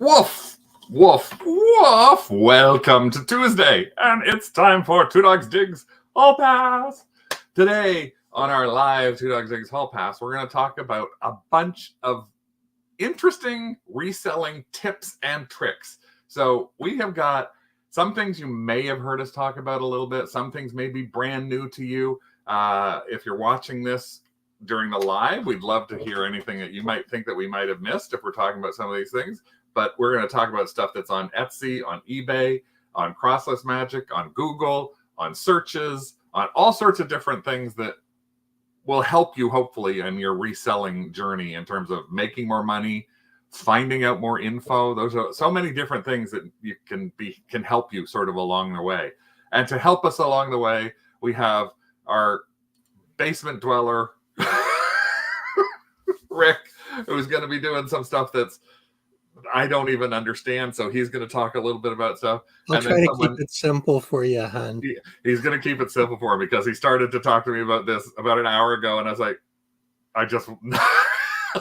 Woof, woof, woof. Welcome to Tuesday, and it's time for Two Dogs Digs Hall Pass. Today, on our live Two Dogs Digs Hall Pass, we're going to talk about a bunch of interesting reselling tips and tricks. So we have got some things you may have heard us talk about a little bit. Some things may be brand new to you. If you're watching this during the live, we'd love to hear anything that you might think that we might have missed if we're talking about some of these things. But we're going to talk about stuff that's on Etsy, on eBay, on Crossless Magic, on Google, on searches, on all sorts of different things that will help you, hopefully, in your reselling journey in terms of making more money, finding out more info. Those are so many different things that you can help you sort of along the way. And to help us along the way, we have our basement dweller, Rick, who's going to be doing some stuff that's I don't even understand, so he's going to talk a little bit about stuff. I'll try to keep it simple for you, hon. He's going to keep it simple for me because he started to talk to me about this about an hour ago, and I was like,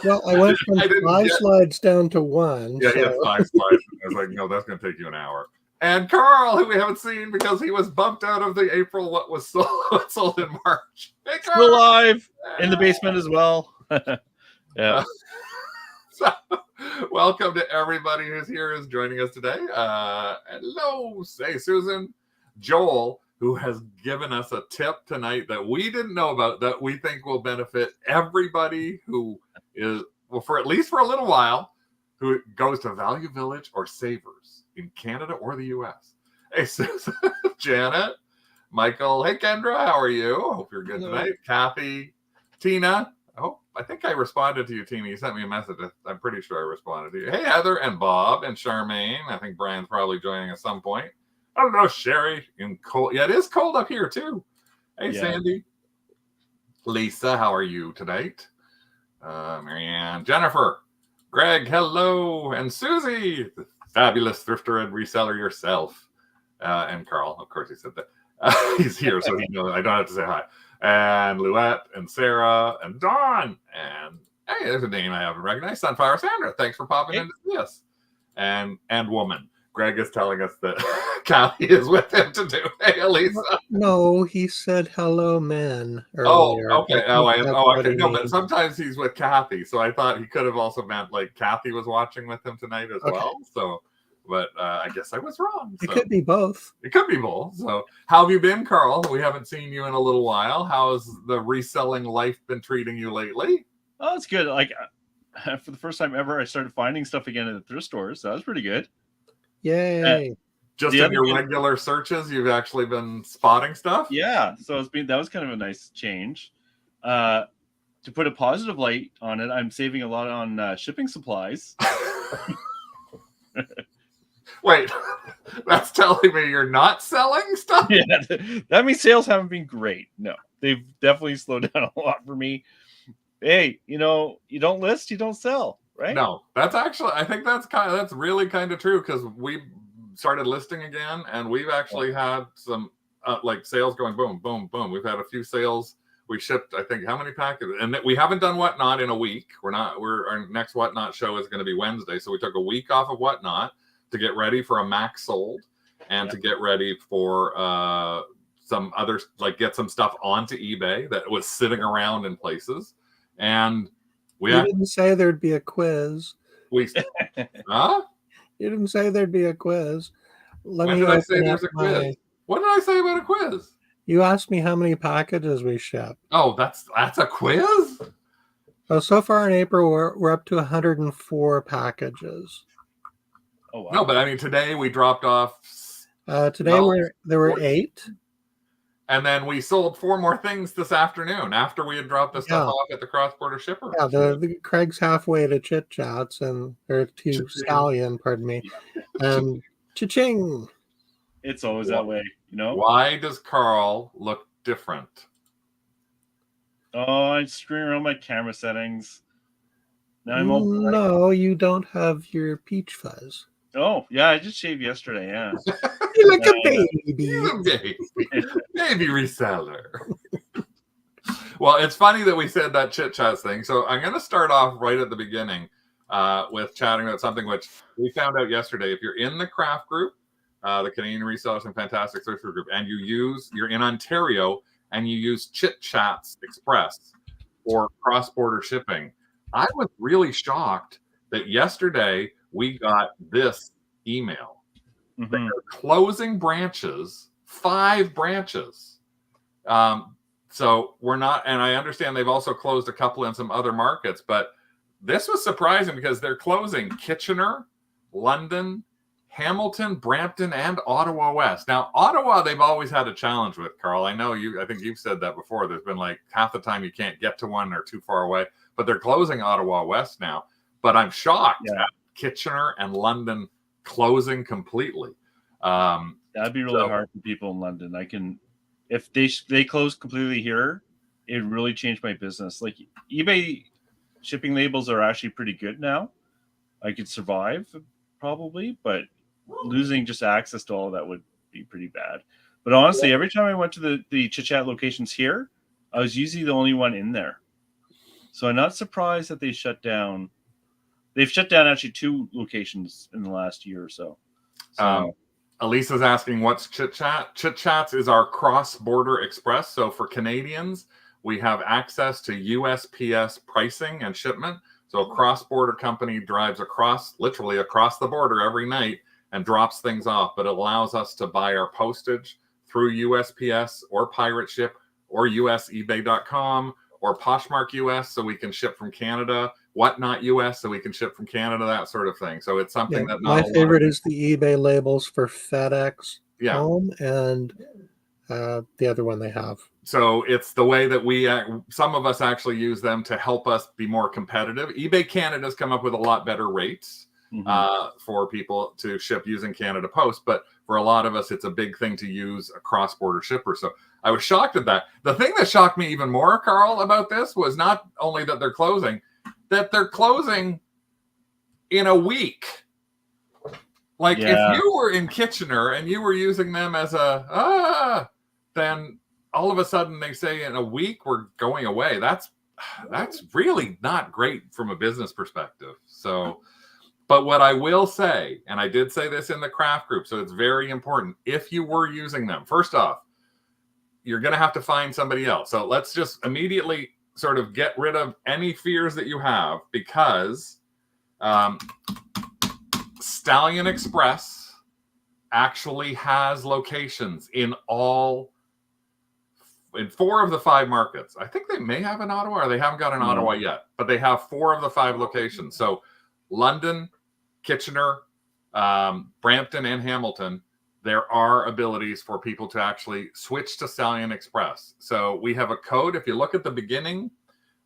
Well, I went from 5 slides down to 1. Yeah, so. 5 slides. I was like, no, that's going to take you an hour. And Carl, who we haven't seen because he was bumped out of the April what was sold in March. Hey, Carl! Still alive in the basement as well. Yeah. So, welcome to everybody who's joining us today. Hello, say Susan. Joel, who has given us a tip tonight that we didn't know about that we think will benefit everybody who is, well, for at least for a little while, who goes to Value Village or Savers in Canada or the US. Hey, Susan, Janet, Michael. Hey, Kendra, how are you? Hope you're good tonight. Kathy, Tina. Oh, I think I responded to you, Tina. You sent me a message. I'm pretty sure I responded to you. Hey, Heather and Bob and Charmaine. I think Brian's probably joining at some point. I don't know, Sherry. In cold. Yeah, it is cold up here, too. Hey, yeah. Sandy. Lisa, how are you tonight? Marianne. Jennifer. Greg, hello. And Susie, the fabulous thrifter and reseller yourself. And Carl, of course, he said that. He's here, so he knows I don't have to say hi. And Louette and Sarah and Dawn and hey, there's a name I haven't recognized. Sunflower Sandra. Thanks for popping into this. And woman. Greg is telling us that Kathy is with him to do. Hey, Elisa. No, he said hello, men. Earlier. Oh, okay. Okay. No, but sometimes he's with Kathy, so I thought he could have also meant like Kathy was watching with him tonight as well. So. But I guess I was wrong. So. It could be both. It could be both. So how have you been, Carl? We haven't seen you in a little while. How's the reselling life been treating you lately? Oh, it's good. Like for the first time ever, I started finding stuff again at the thrift stores. So that was pretty good. Yay. Just in your regular searches, you've actually been spotting stuff? Yeah. So that was kind of a nice change. To put a positive light on it, I'm saving a lot on shipping supplies. Wait, that's telling me you're not selling stuff? Yeah, that means sales haven't been great. No, they've definitely slowed down a lot for me. Hey, you don't list, you don't sell, right? No, that's actually, I think that's really kind of true because we started listing again and we've actually had some like sales going boom, boom, boom. We've had a few sales. We shipped, I think, how many packages? And we haven't done Whatnot in a week. Our next Whatnot show is going to be Wednesday. So we took a week off of Whatnot to get ready for a max sold and to get ready for some others, like get some stuff onto eBay that was sitting around in places. And you didn't say there'd be a quiz. Huh? You didn't say there'd be a quiz. When did I say there's a quiz? What did I say about a quiz? You asked me how many packages we ship. Oh, that's a quiz? So far in April, we're up to 104 packages. Oh, wow. No, but I mean, today we dropped off. Today there were 8. And then we sold 4 more things this afternoon after we had dropped the stuff off at the cross-border shipper. Yeah, the Craig's halfway to Chit Chats and or to Stallion, pardon me. Cha-ching. It's always that way, Why does Carl look different? Oh, I'm screwing around my camera settings. Now I'm No, you don't have your peach fuzz. Oh, yeah, I just shaved yesterday, yeah. You're like a baby. Baby reseller. Well, it's funny that we said that Chit Chats thing. So I'm going to start off right at the beginning. with chatting about something which we found out yesterday. If you're in the craft group, the Canadian Resellers and Fantastic Searcher group, and you're in Ontario and you use Chit Chats Express for cross-border shipping, I was really shocked that yesterday we got this email. Mm-hmm. They're closing branches, 5 branches. So we're not, and I understand they've also closed a couple in some other markets, but this was surprising because they're closing Kitchener, London, Hamilton, Brampton, and Ottawa West. Now, Ottawa, they've always had a challenge with, Carl. I think you've said that before. There's been like half the time you can't get to one or too far away, but they're closing Ottawa West now. But I'm shocked at Kitchener and London closing completely. That'd be really hard for people in London. If they close completely here, it really changed my business. Like eBay shipping labels are actually pretty good now. I could survive probably, but losing just access to all of that would be pretty bad. But honestly, every time I went to the Chit Chat locations here, I was usually the only one in there. So I'm not surprised that they shut down. They've shut down actually 2 locations in the last year or so. Elisa's asking, what's Chit Chat? Chit Chats is our cross-border express. So for Canadians, we have access to USPS pricing and shipment. So a cross-border company drives literally across the border every night and drops things off. But it allows us to buy our postage through USPS or Pirate Ship or USeBay.com or Poshmark US, so we can ship from Canada, Whatnot US, so we can ship from Canada, that sort of thing. So it's something that my favorite is the eBay labels for FedEx Home and the other one they have. So it's the way that some of us actually use them to help us be more competitive. eBay Canada's come up with a lot better rates for people to ship using Canada Post, but for a lot of us, it's a big thing to use a cross-border shipper. So I was shocked at that. The thing that shocked me even more, Carl, about this was not only that they're closing in a week. Like if you were in Kitchener and you were using them as then all of a sudden they say in a week we're going away. That's really not great from a business perspective. So, but what I will say, and I did say this in the craft group, so it's very important. If you were using them, first off, you're going to have to find somebody else. So let's just immediately sort of get rid of any fears that you have, because Stallion Express actually has locations in 4 of the 5 markets. I think they may have an Ottawa, or they haven't got an Ottawa yet, but they have 4 of the 5 locations. So London, Kitchener, Brampton, and Hamilton, there are abilities for people to actually switch to Stallion Express. So we have a code. If you look at the beginning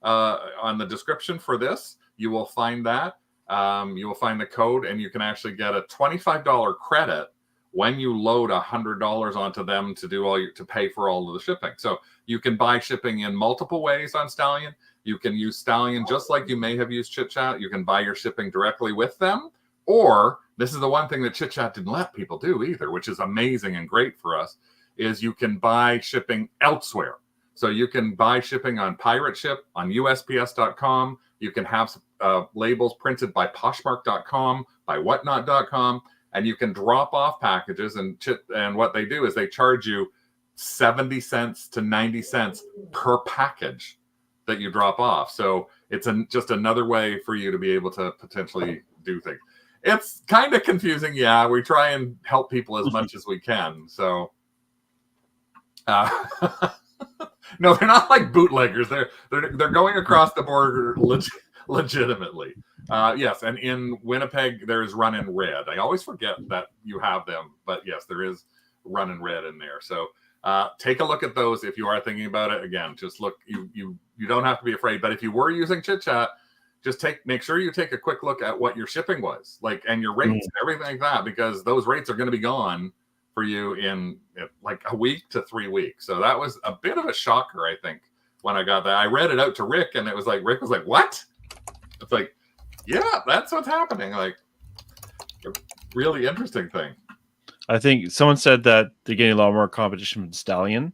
on the description for this, you will find that. You will find the code, and you can actually get a $25 credit when you load $100 onto them to pay for all of the shipping. So you can buy shipping in multiple ways on Stallion. You can use Stallion just like you may have used Chit Chat. You can buy your shipping directly with them, or this is the one thing that Chit Chat didn't let people do either, which is amazing and great for us, is you can buy shipping elsewhere. So you can buy shipping on Pirate Ship, on USPS.com. You can have labels printed by Poshmark.com, by Whatnot.com, and you can drop off packages. And what they do is they charge you 70 cents to 90 cents per package that you drop off. So it's just another way for you to be able to potentially do things. It's kind of confusing. Yeah, we try and help people as much as we can. So, no, they're not like bootleggers. They're going across the border legitimately. Yes, and in Winnipeg, there's Run in Red. I always forget that you have them, but yes, there is Run in Red in there. So take a look at those if you are thinking about it. Again, just look. You don't have to be afraid. But if you were using Chit Chat, just make sure you take a quick look at what your shipping was like, and your rates and everything like that, because those rates are going to be gone for you in like a week to 3 weeks. So that was a bit of a shocker, I think, when I got that. I read it out to Rick, and it was like, Rick was like, what? It's like, yeah, that's what's happening. Like, a really interesting thing. I think someone said that they're getting a lot more competition from Stallion.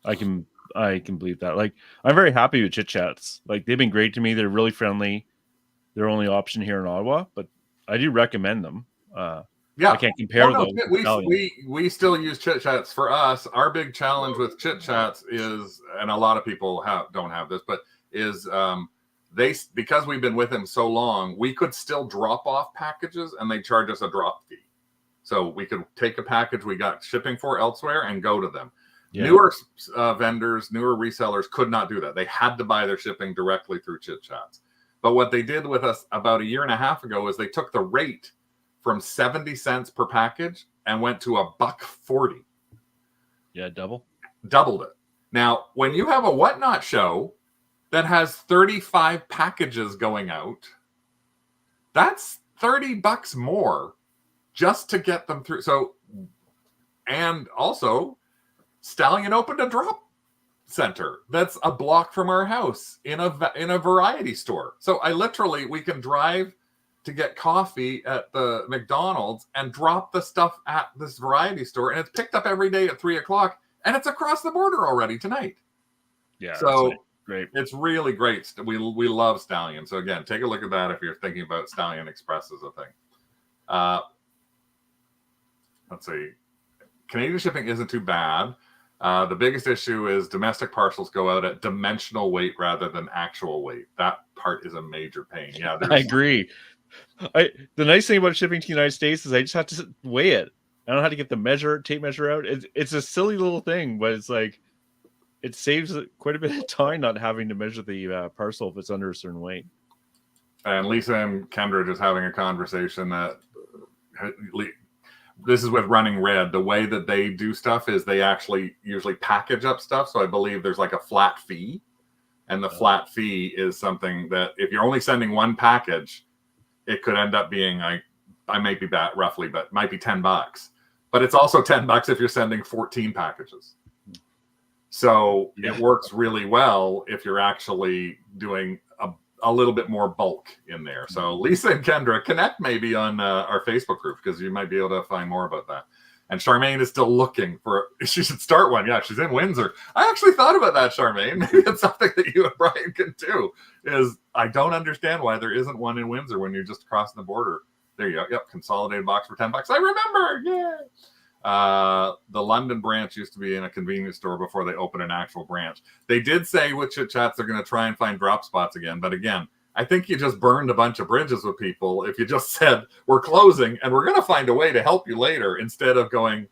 I can believe that. Like, I'm very happy with Chit Chats. Like, they've been great to me. They're really friendly. their only option here in Ottawa, but I do recommend them. Yeah, I can't compare no, those. we still use Chit Chats. For us, our big challenge with Chit Chats is, and a lot of people don't have this, but is because we've been with them so long, we could still drop off packages and they charge us a drop fee. So we could take a package we got shipping for elsewhere and go to them. Yeah. Newer vendors, newer resellers could not do that. They had to buy their shipping directly through Chit Chats. But what they did with us about a year and a half ago is they took the rate from 70 cents per package and went to $1.40. Yeah, doubled it. Now, when you have a Whatnot show that has 35 packages going out, that's $30 more just to get them through. So, and also, Stallion opened a drop center that's a block from our house in a variety store. So we can drive to get coffee at the McDonald's and drop the stuff at this variety store, and it's picked up every day at 3:00, and it's across the border already tonight. Yeah, so great. It's really great. We love Stallion. So again, take a look at that if you're thinking about Stallion Express as a thing. Let's see. Canadian shipping isn't too bad. The biggest issue is domestic parcels go out at dimensional weight rather than actual weight. That part is a major pain. Yeah, I agree. The nice thing about shipping to the United States is I just have to weigh it. I don't have to get the tape measure out. It's a silly little thing, but it's like it saves quite a bit of time not having to measure the parcel if it's under a certain weight. And Lisa and Kendra just having a conversation that this is with Running Red. The way that they do stuff is they actually usually package up stuff. So I believe there's like a flat fee, and the flat fee is something that if you're only sending one package, it could end up being, I might be bad roughly, but might be $10. But it's also $10 if you're sending 14 packages. So it works really well if you're actually doing a little bit more bulk in there. So Lisa and Kendra, connect maybe on our Facebook group, because you might be able to find more about that. And Charmaine is still looking she should start one. Yeah, she's in Windsor. I actually thought about that, Charmaine. Maybe it's something that you and Brian can do. I don't understand why there isn't one in Windsor when you're just crossing the border. There you go. Yep, consolidated box for $10. I remember. Yeah. The London branch used to be in a convenience store before they opened an actual branch. They did say with Chit Chats they're going to try and find drop spots again. But again, I think you just burned a bunch of bridges with people if you just said, we're closing and we're going to find a way to help you later, instead of going,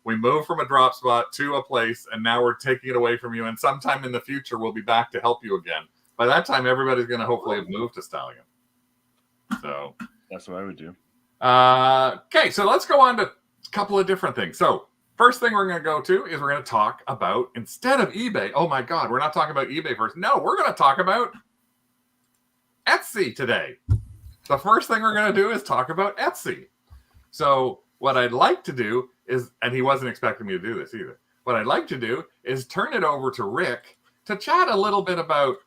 we moved from a drop spot to a place and now we're taking it away from you. And sometime in the future, we'll be back to help you again. By that time, everybody's going to hopefully have moved to Stallion. So that's what I would do. Okay, so let's go on to a couple of different things. So first thing we're going to go to is we're going to talk about, instead of eBay, oh my God, we're not talking about eBay first. No, we're going to talk about Etsy today. The first thing we're going to do is talk about Etsy. So what I'd like to do is, and he wasn't expecting me to do this either, what I'd like to do is turn it over to Rick to chat a little bit about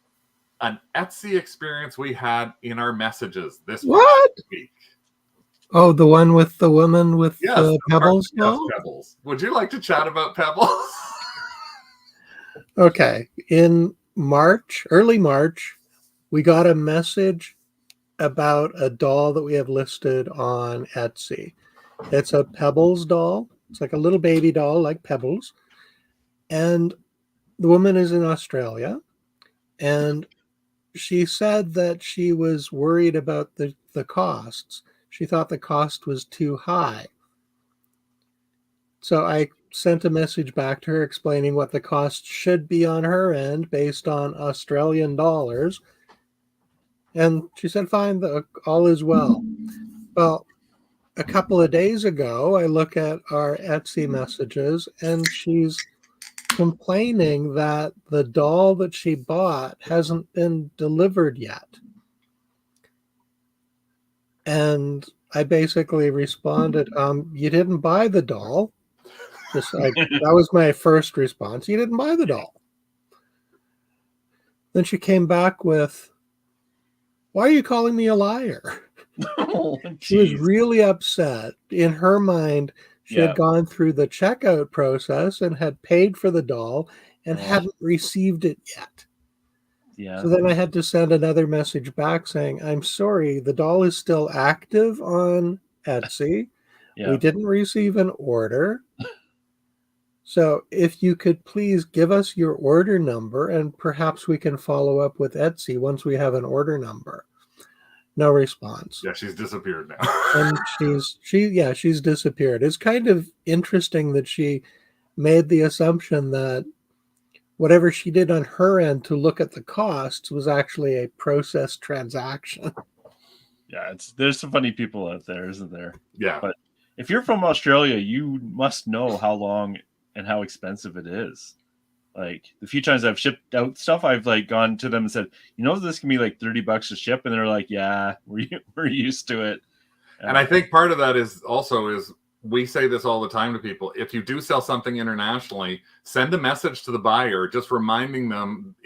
an Etsy experience we had in our messages this week. Oh, the one with the woman with the Pebbles? Yes, Pebbles. Would you like to chat about Pebbles? Okay. In early March, we got a message about a doll that we have listed on Etsy. It's a Pebbles doll. It's like a little baby doll like Pebbles. And the woman is in Australia. And she said that she was worried about the costs. She thought the cost was too high. So I sent a message back to her explaining what the cost should be on her end based on Australian dollars. And she said, fine, all is well. Well, a couple of days ago, I look at our Etsy messages, and she's complaining that the doll that she bought hasn't been delivered yet. And I basically responded, you didn't buy the doll. That was my first response. You didn't buy the doll. Then she came back with, why are you calling me a liar? Oh, she was really upset. In her mind, she had gone through the checkout process and had paid for the doll and hadn't received it yet. Yeah. So then I had to send another message back saying, I'm sorry, the doll is still active on Etsy. Yeah. We didn't receive an order. So if you could please give us your order number and perhaps we can follow up with Etsy once we have an order number. No response. Yeah, she's disappeared now. And she's disappeared. It's kind of interesting that she made the assumption that whatever she did on her end to look at the costs was actually a processed transaction. Yeah, there's some funny people out there, isn't there? Yeah. But if you're from Australia, you must know how long and how expensive it is. Like the few times I've shipped out stuff, I've like gone to them and said, this can be like $30 to ship, and they're like, yeah, we're used to it. And I think part of that is we say this all the time to people. If you do sell something internationally, send a message to the buyer, just reminding them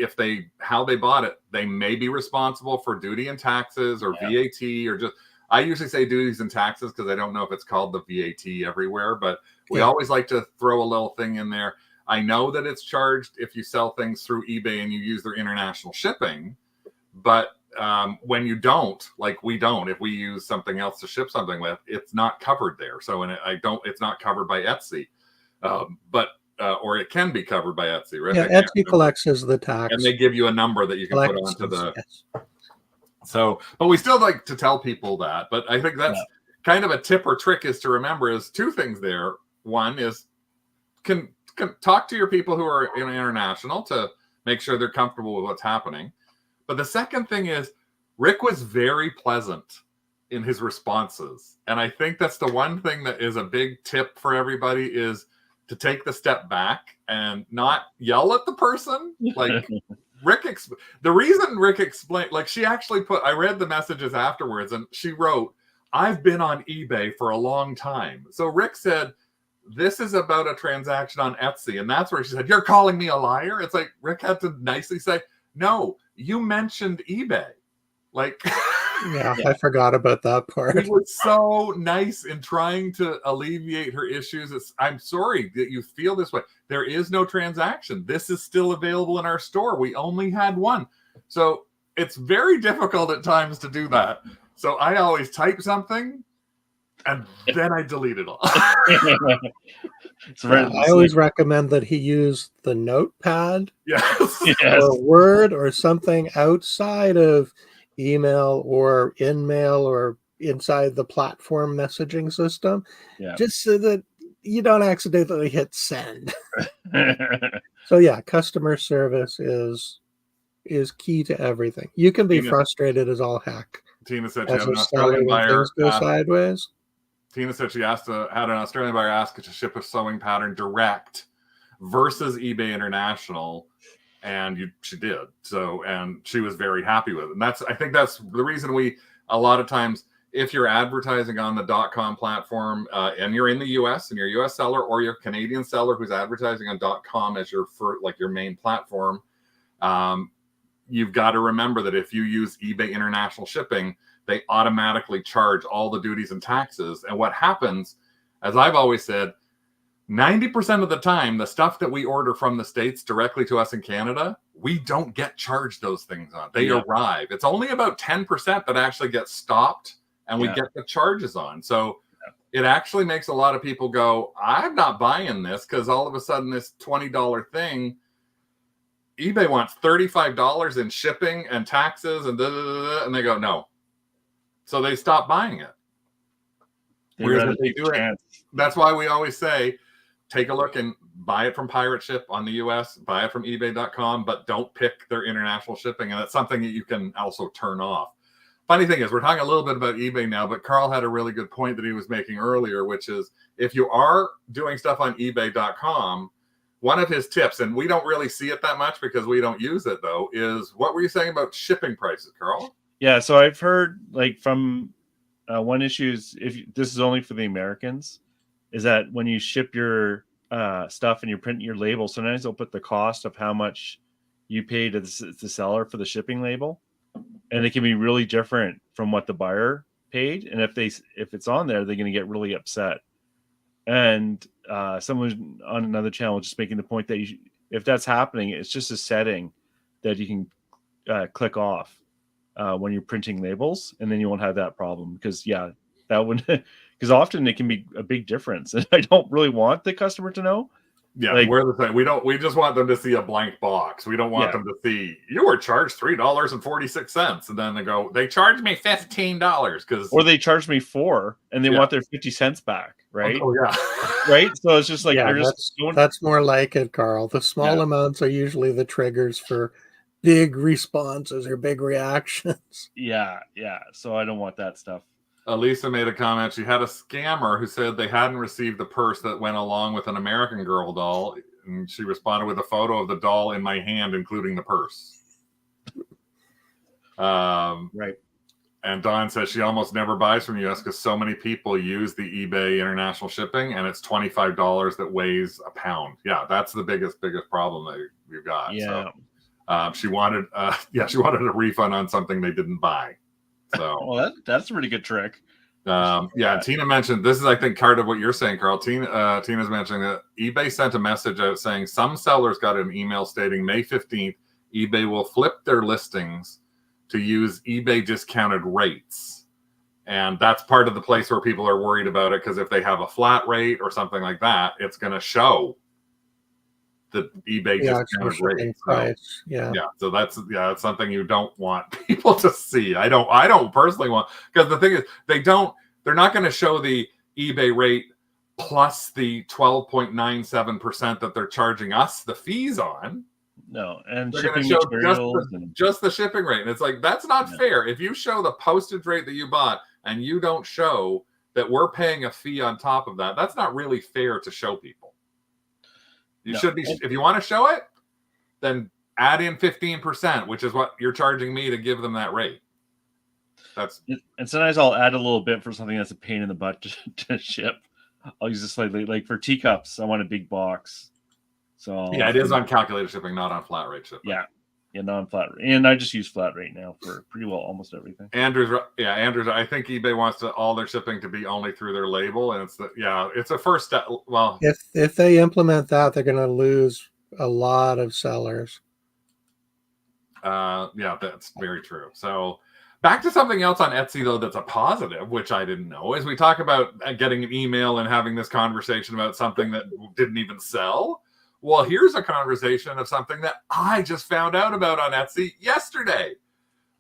how they bought it. They may be responsible for duty and taxes or VAT or just. I usually say duties and taxes because I don't know if it's called the VAT everywhere, but we always like to throw a little thing in there. I know that it's charged if you sell things through eBay and you use their international shipping, but when you don't, like we don't, if we use something else to ship something with, it's not covered there. So it's not covered by Etsy, or it can be covered by Etsy, right? Yeah, Etsy collects as the tax, and they give you a number that you can put onto the. Yes. So, but we still like to tell people that. But I think that's kind of a tip or trick is to remember is two things there. One is can talk to your people who are international to make sure they're comfortable with what's happening. But the second thing is Rick was very pleasant in his responses. And I think that's the one thing that is a big tip for everybody is to take the step back and not yell at the person. Like the reason Rick explained, like she actually I read the messages afterwards and she wrote, I've been on eBay for a long time. So Rick said, this is about a transaction on Etsy. And that's where she said, you're calling me a liar? It's like Rick had to nicely say, no, you mentioned eBay. Like, yeah, I forgot about that part. He was so nice in trying to alleviate her issues. I'm sorry that you feel this way. There is no transaction. This is still available in our store. We only had one. So it's very difficult at times to do that. So I always type something and then I delete it all. I always recommend that he use the notepad or Word or something outside of email or InMail or inside the platform messaging system, just so that you don't accidentally hit send. So customer service is key to everything. You can be frustrated as all heck. Tina said she had an Australian buyer go sideways. Tina said she had an Australian buyer ask to ship a sewing pattern direct versus eBay International, and she did. So, and she was very happy with it. And I think that's the reason a lot of times, if you're advertising on the .com platform and you're in the US and you're a US seller or you're a Canadian seller who's advertising on .com as your main platform, you've got to remember that if you use eBay International Shipping, they automatically charge all the duties and taxes. And what happens, as I've always said, 90% of the time, the stuff that we order from the States directly to us in Canada, we don't get charged those things on. They arrive. It's only about 10% that actually get stopped and we get the charges on. So it actually makes a lot of people go, I'm not buying this because all of a sudden this $20 thing, eBay wants $35 in shipping and taxes and and they go, no. So they stop buying it. That's why we always say, take a look and buy it from Pirate Ship on the US, buy it from eBay.com, but don't pick their international shipping. And that's something that you can also turn off. Funny thing is, we're talking a little bit about eBay now, but Carl had a really good point that he was making earlier, which is if you are doing stuff on eBay.com, one of his tips, and we don't really see it that much because we don't use it though, is what were you saying about shipping prices, Carl? Yeah, so I've heard from one issue is this is only for the Americans, is that when you ship your stuff and you're printing your label, sometimes they'll put the cost of how much you pay to the seller for the shipping label, and it can be really different from what the buyer paid. And if it's on there, they're going to get really upset. And someone on another channel just making the point that if that's happening, it's just a setting that you can click off when you're printing labels, and then you won't have that problem. Because that would because often it can be a big difference, and I don't really want the customer to know. Yeah, Like- we're the same. We just want them to see a blank box. We don't want them to see you were charged $3.46, and then they charged me $15 because Or they charge me $4 and they Yeah. want their 50 cents back, right? Oh yeah, Right. So it's just like Yeah, they're just going. that's more like it, Carl. The small Yeah. amounts are usually the triggers for big responses or big reactions. Yeah. So I don't want that stuff. Elisa made a comment. She had a scammer who said they hadn't received the purse that went along with an American Girl doll, and she responded with a photo of the doll in my hand, including the purse. Right. And Dawn says she almost never buys from US because so many people use the eBay international shipping, and it's $25 that weighs a pound. Yeah, that's the biggest problem that you've got. Yeah. So, she wanted a refund on something they didn't buy. So Well, that's a pretty good trick. Tina mentioned this is, I think, part of what you're saying, Carl. Tina's mentioning that eBay sent a message out saying some sellers got an email stating May 15th, eBay will flip their listings to use eBay discounted rates. And that's part of the place where people are worried about it, because if they have a flat rate or something like that, it's going to show the eBay discounted rate. Price. Yeah. So that's something you don't want people to see. I don't personally want, because the thing is they're not going to show the eBay rate plus the 12.97% that they're charging us the fees on. No, and They're shipping gonna show materials just the shipping rate. And it's like, that's not fair. If you show the postage rate that you bought and you don't show that we're paying a fee on top of that, that's not really fair to show people. You should be, if you want to show it, then add in 15%, which is what you're charging me to give them that rate. And sometimes I'll add a little bit for something that's a pain in the butt to ship. I'll use this slightly, like for teacups, I want a big box. So it is on calculated shipping, not on flat rate shipping. Yeah, non-flat rate. And I just use flat rate now for pretty well almost everything. Andrews, I think eBay wants all their shipping to be only through their label, and it's a first step. Well, if they implement that, they're going to lose a lot of sellers. That's very true. So back to something else on Etsy, though, that's a positive, which I didn't know, is we talk about getting an email and having this conversation about something that didn't even sell. Well, here's a conversation of something that I just found out about on Etsy yesterday.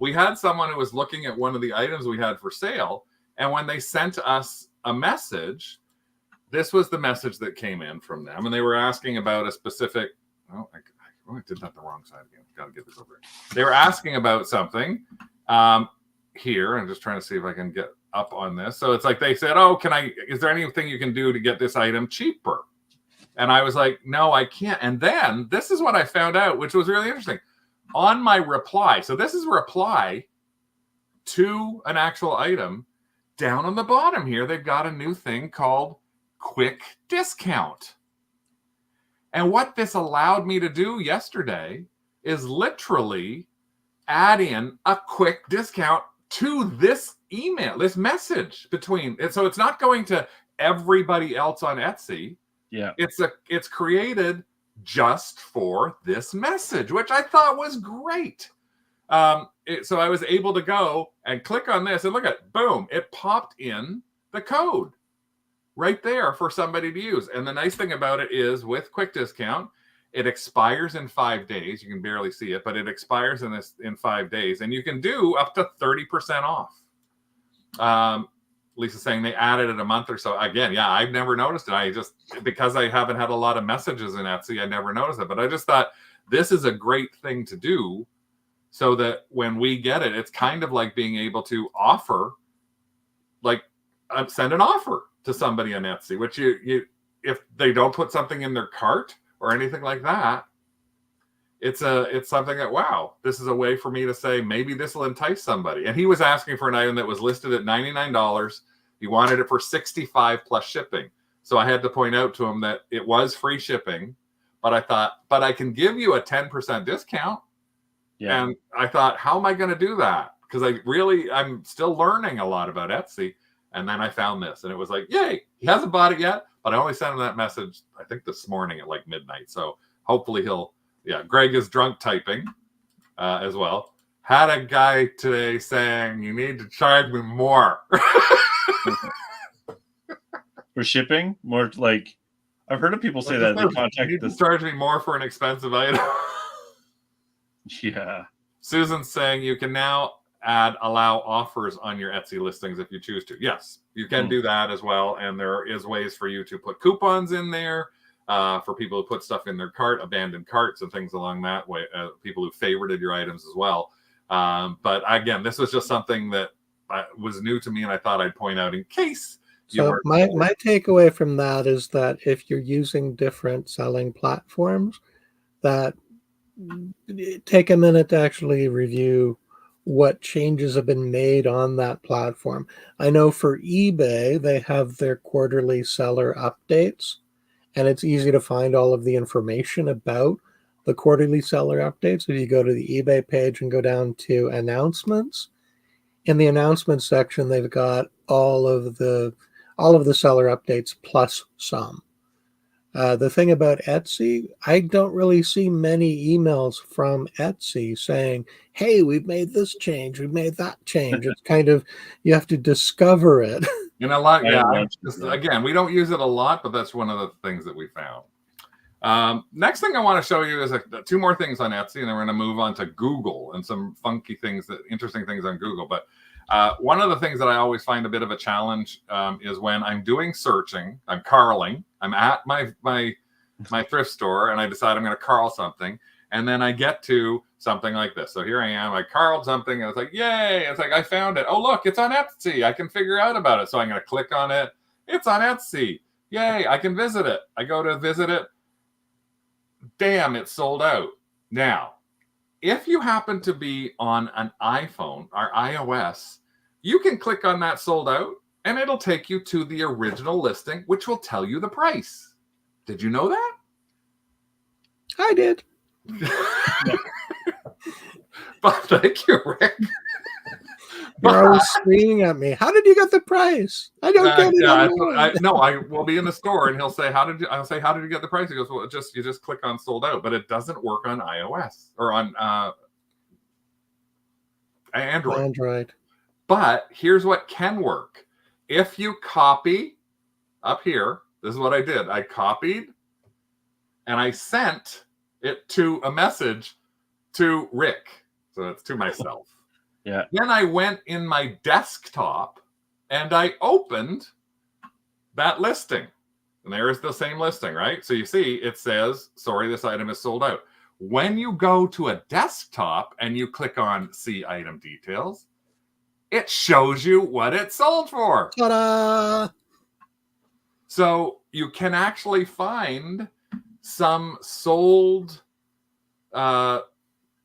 We had someone who was looking at one of the items we had for sale, and when they sent us a message, this was the message that came in from them, and they were asking about a specific. I did that the wrong side again. Got to get this over. They were asking about something here. I'm just trying to see if I can get up on this. So it's like they said, "Oh, is there anything you can do to get this item cheaper?" And I was like, "No, I can't." And then this is what I found out, which was really interesting. On my reply, so this is a reply to an actual item. Down on the bottom here, they've got a new thing called Quick Discount. And what this allowed me to do yesterday is literally add in a quick discount to this email, this message between it. So it's not going to everybody else on Etsy. Yeah. It's created just for this message, which I thought was great. So I was able to go and click on this and look at, boom, it popped in the code right there for somebody to use. And the nice thing about it is with Quick Discount, it expires in 5 days. You can barely see it, but it expires in 5 days, and you can do up to 30% off. Lisa's saying they added it a month or so. Again, I've never noticed it. Because I haven't had a lot of messages in Etsy, I never noticed it. But I just thought this is a great thing to do, so that when we get it, it's kind of like being able to offer, like send an offer to somebody on Etsy, which you if they don't put something in their cart or anything like that, it's something that, wow, this is a way for me to say, maybe this will entice somebody. And he was asking for an item that was listed at $99. He wanted it for $65 plus shipping. So I had to point out to him that it was free shipping, but I thought, but I can give you a 10% discount. Yeah. And I thought, how am I going to do that? Because I'm still learning a lot about Etsy. And then I found this, and it was like, yay, he hasn't bought it yet, but I only sent him that message, I think this morning at like midnight. So hopefully Greg is drunk typing as well. Had a guy today saying you need to charge me more. For shipping, more like I've heard of people say that they You contact need to this. charge me more for an expensive item. Yeah. Susan's saying you can now allow offers on your Etsy listings if you choose to. Yes, you can do that as well. And there is ways for you to put coupons in there for people who put stuff in their cart, abandoned carts and things along that way. People who favorited your items as well. But again, this was just something that was new to me, and I thought I'd point out in case. So my takeaway from that is that if you're using different selling platforms, that take a minute to actually review what changes have been made on that platform. I know for eBay, they have their quarterly seller updates, and it's easy to find all of the information about the quarterly seller updates. If you go to the eBay page and go down to announcements, in the announcements section, they've got all of the seller updates plus some. The thing about Etsy, I don't really see many emails from Etsy saying, hey, we've made this change, we've made that change. It's kind of, you have to discover it. In a lot, again, we don't use it a lot, but that's one of the things that we found. Next thing I want to show you is two more things on Etsy, and then we're going to move on to Google and some funky things, interesting things on Google. But one of the things that I always find a bit of a challenge is when I'm doing searching, I'm carling, I'm at my thrift store, and I decide I'm going to carl something, and then I get to something like this. So here I am, I carled something, and it's like, yay! It's like, I found it. Oh, look, it's on Etsy. I can figure out about it. So I'm going to click on it. It's on Etsy. Yay! I can visit it. I go to visit it. Damn, it's sold out. Now, if you happen to be on an iPhone or iOS, you can click on that sold out, and it'll take you to the original listing, which will tell you the price. Did you know that? I did. But thank you, Rick. You're always screaming at me. How did you get the price? I don't get it. I will be in the store, and he'll say, I'll say, how did you get the price? He goes, well, you just click on sold out, but it doesn't work on iOS or on Android. But here's what can work. If you copy up here, this is what I did. I copied and I sent it to a message to Rick. So it's to myself. Yeah. Then I went in my desktop and I opened that listing. And there's the same listing, right? So you see, it says, sorry, this item is sold out. When you go to a desktop and you click on see item details, it shows you what it sold for. Ta-da! So you can actually find some sold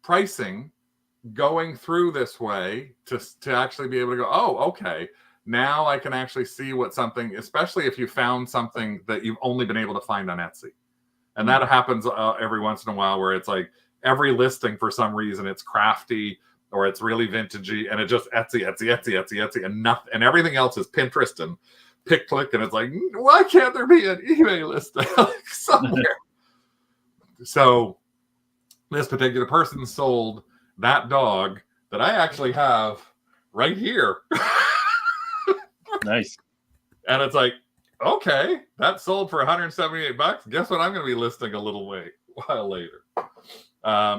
pricing going through this way to actually be able to go, oh, okay, now I can actually see what something, especially if you found something that you've only been able to find on Etsy. And that happens every once in a while, where it's like every listing, for some reason, it's crafty or it's really vintagey, and it just Etsy, and nothing, and everything else is Pinterest and pick click, and it's like, why can't there be an eBay listing somewhere? So this particular person sold that dog that I actually have right here. Nice. And it's like, okay, that sold for $178. Guess what I'm going to be listing a little while later.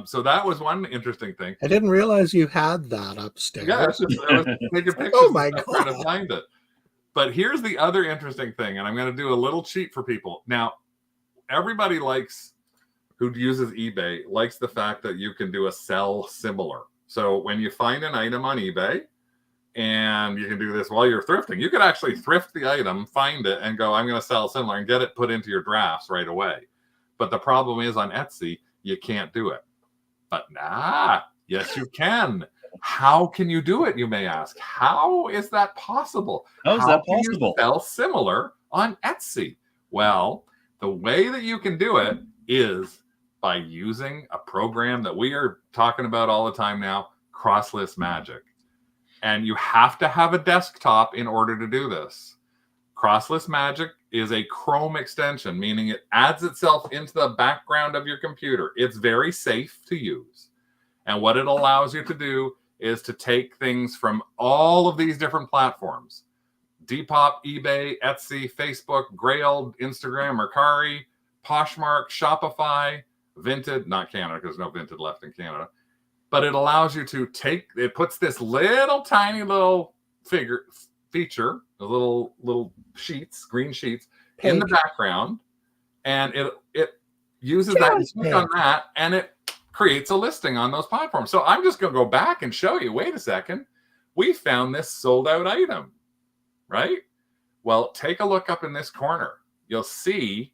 So that was one interesting thing. I didn't realize you had that upstairs. Yeah, I was taking pictures. Oh my God. Trying to find it. But here's the other interesting thing, and I'm going to do a little cheat for people. Now, everybody who uses eBay likes the fact that you can do a sell similar. So when you find an item on eBay, and you can do this while you're thrifting, you could actually thrift the item, find it, and go, I'm going to sell similar, and get it put into your drafts right away. But the problem is on Etsy, you can't do it. But yes, you can. How can you do it, you may ask? How is that possible? How is that possible? Can you sell similar on Etsy? Well, the way that you can do it is by using a program that we are talking about all the time now, Crosslist Magic. And you have to have a desktop in order to do this. Crosslist Magic is a Chrome extension, meaning it adds itself into the background of your computer. It's very safe to use. And what it allows you to do is to take things from all of these different platforms: Depop, eBay, Etsy, Facebook, Grailed, Instagram, Mercari, Poshmark, Shopify, Vinted, not Canada because there's no Vinted left in Canada. But it allows you to take, it puts this little tiny little feature, the little sheets, green sheets in the background, and it uses that, you click on that, and it creates a listing on those platforms. So I'm just going to go back and show you, wait a second, we found this sold out item, right? Well, take a look up in this corner. You'll see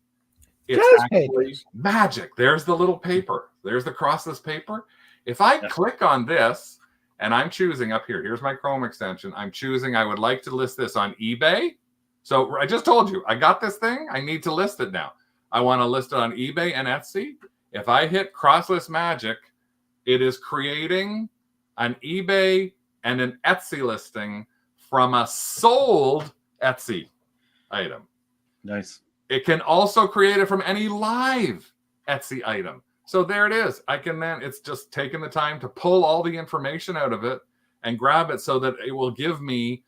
it's actually magic. There's the little paper. There's the crossless paper. If I click on this, and I'm choosing up here, here's my Chrome extension. I'm choosing, I would like to list this on eBay. So I just told you, I got this thing. I need to list it now. I want to list it on eBay and Etsy. If I hit Crossless Magic, it is creating an eBay and an Etsy listing from a sold Etsy item. Nice. It can also create it from any live Etsy item. So there it is. I can then, it's just taking the time to pull all the information out of it and grab it so that it will give me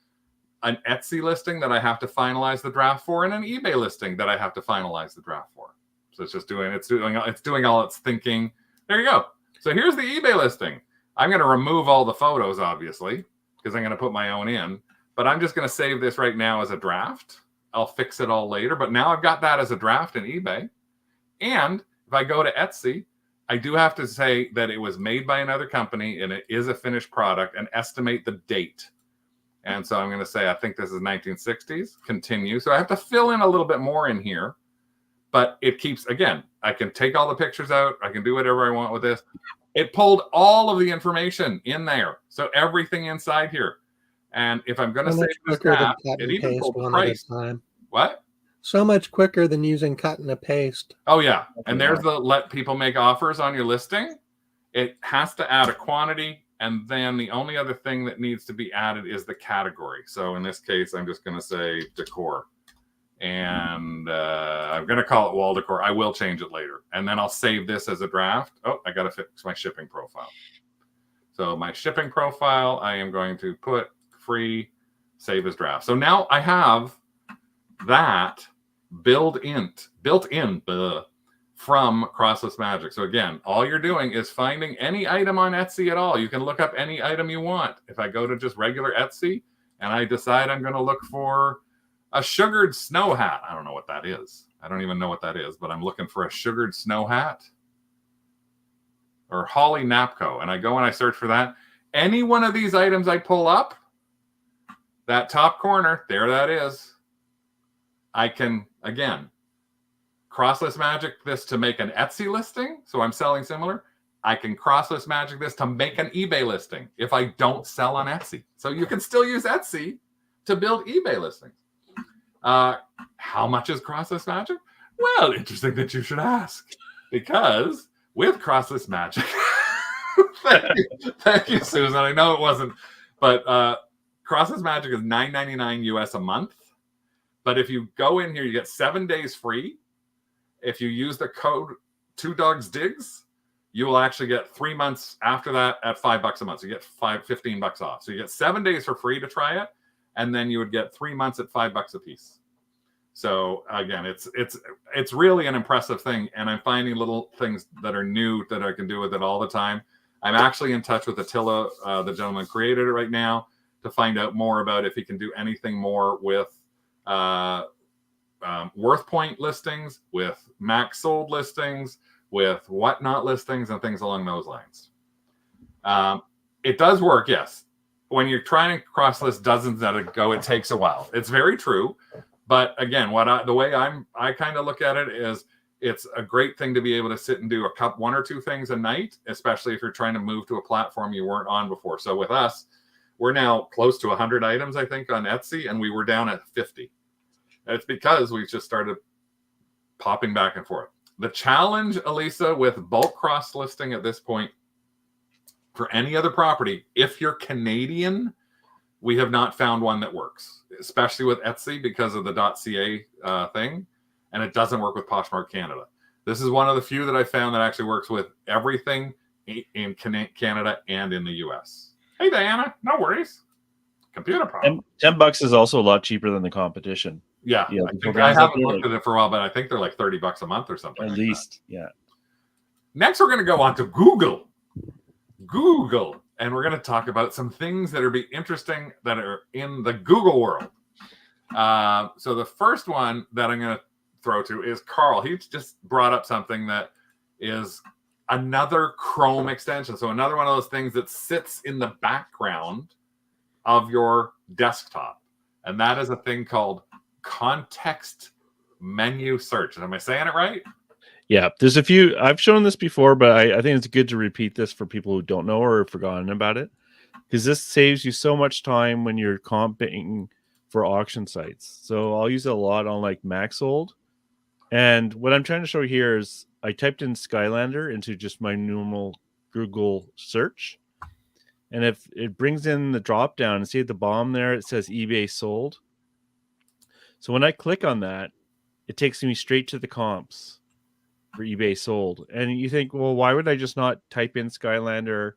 an Etsy listing that I have to finalize the draft for and an eBay listing that I have to finalize the draft for. So it's just doing all its thinking. There you go. So here's the eBay listing. I'm going to remove all the photos, obviously, because I'm going to put my own in. But I'm just going to save this right now as a draft. I'll fix it all later. But now I've got that as a draft in eBay. And if I go to Etsy, I do have to say that it was made by another company and it is a finished product and estimate the date. And so I'm going to say, I think this is 1960s, continue. So I have to fill in a little bit more in here, but it keeps, again, I can take all the pictures out. I can do whatever I want with this. It pulled all of the information in there. So everything inside here. And if I'm going to save this draft, it even pulled price. What? So much quicker than using cut and a paste. Oh, yeah. And there's the let people make offers on your listing. It has to add a quantity. And then the only other thing that needs to be added is the category. So in this case, I'm just going to say decor. And I'm going to call it wall decor. I will change it later. And then I'll save this as a draft. Oh, I got to fix my shipping profile. So my shipping profile, I am going to put free, save as draft. So now I have that built in from Crossless Magic. So again, all you're doing is finding any item on Etsy at all. You can look up any item you want. If I go to just regular Etsy and I decide I'm going to look for a sugared snow hat. I don't know what that is. I don't even know what that is, but I'm looking for a sugared snow hat or Holly Napco. And I go and I search for that. Any one of these items I pull up, that top corner, there that is. I can, again, Crossless Magic this to make an Etsy listing. So I'm selling similar. I can Crossless Magic this to make an eBay listing if I don't sell on Etsy. So you can still use Etsy to build eBay listings. How much is Crossless Magic? Well, interesting that you should ask. Because with Crossless Magic, thank you, Susan. I know it wasn't, but Crossless Magic is $9.99 US a month. But if you go in here, you get 7 days free. If you use the code 2dogsdigs, you will actually get 3 months after that at $5 a month. So you get $15 off. So you get 7 days for free to try it, and then you would get 3 months at $5 a piece. So again, it's really an impressive thing, and I'm finding little things that are new that I can do with it all the time. I'm actually in touch with Attila, the gentleman who created it right now, to find out more about if he can do anything more with worth point listings, with max sold listings, with whatnot listings, and things along those lines. It does work, yes. When you're trying to cross list dozens at a go, it takes a while. It's very true. But again, the way I kind of look at it is it's a great thing to be able to sit and do one or two things a night, especially if you're trying to move to a platform you weren't on before. So with us, we're now close to 100 items, I think, on Etsy, and we were down at 50. It's because we just started popping back and forth. The challenge, Elisa, with bulk cross listing at this point for any other property, if you're Canadian, we have not found one that works, especially with Etsy because of the .ca thing, and it doesn't work with Poshmark Canada. This is one of the few that I found that actually works with everything in Canada and in the US. Hey, Diana, no worries. Computer problem. And $10 is also a lot cheaper than the competition. Yeah, Yeah, I think the I brands out haven't there, looked at it for a while, but I think they're like $30 a month or something. At like least, yeah. Next, we're going to go on to Google. Google, and we're going to talk about some things that are be interesting that are in the Google world. So the first one that I'm going to throw to is Carl. He just brought up something that is another Chrome extension. So another one of those things that sits in the background of your desktop, and that is a thing called context menu search. Am I saying it right? Yeah, there's a few. I've shown this before, but I think it's good to repeat this for people who don't know or have forgotten about it, because this saves you so much time when you're comping for auction sites. So I'll use it a lot on like MaxSold. And what I'm trying to show here is I typed in Skylander into just my normal Google search. And if it brings in the drop down and see at the bottom there, it says eBay sold. So when I click on that, it takes me straight to the comps for eBay sold. And you think, well, why would I just not type in Skylander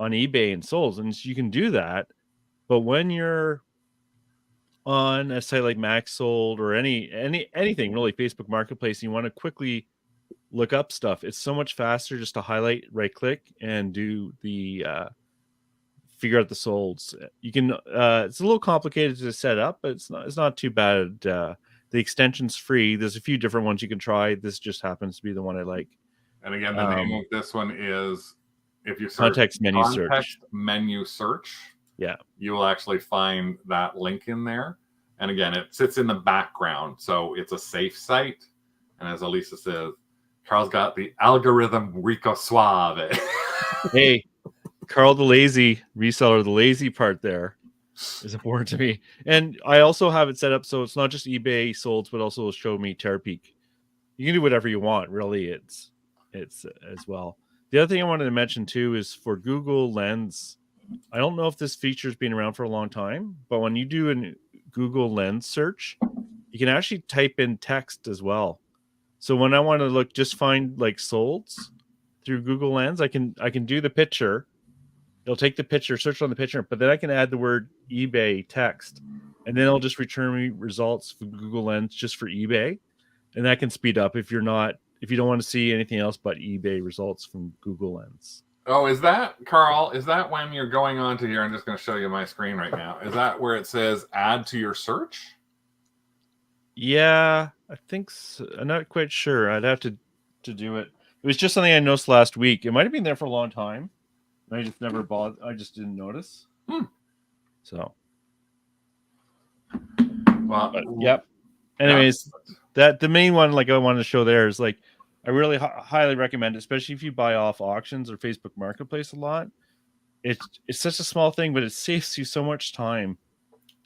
on eBay and sold? And you can do that. But when you're on a site like MaxSold or anything really, Facebook Marketplace, you want to quickly look up stuff, it's so much faster just to highlight, right click, and do the figure out the solds. You can it's a little complicated to set up, but it's not too bad. The extension's free. There's a few different ones you can try. This just happens to be the one I like. And again, the name of this one is, if you search context menu search. Yeah, you will actually find that link in there. And again, it sits in the background, so it's a safe site. And as Elisa says, Carl's got the algorithm Rico Suave. Hey, Carl the lazy reseller, the lazy part there is important to me. And I also have it set up so it's not just eBay solds, but also show me Terapeak. You can do whatever you want, really. It's as well. The other thing I wanted to mention too is for Google Lens. I don't know if this feature's been around for a long time, but when you do a Google Lens search, you can actually type in text as well. So when I want to just find like solds through Google Lens, I can do the picture. It'll take the picture, search on the picture, but then I can add the word eBay text, and then it'll just return me results from Google Lens just for eBay, and that can speed up if you don't want to see anything else but eBay results from Google Lens. Oh, is that, Carl, is that when you're going on to here? I'm just going to show you my screen right now. Is that where it says add to your search? Yeah, I think so. I'm not quite sure. I'd have to do it. It was just something I noticed last week. It might have been there for a long time. I just never bothered. I just didn't notice. So, well, but, yep. Anyways, that the main one, like I wanted to show there, is like I really highly recommend it, especially if you buy off auctions or Facebook Marketplace a lot. It's such a small thing, but it saves you so much time,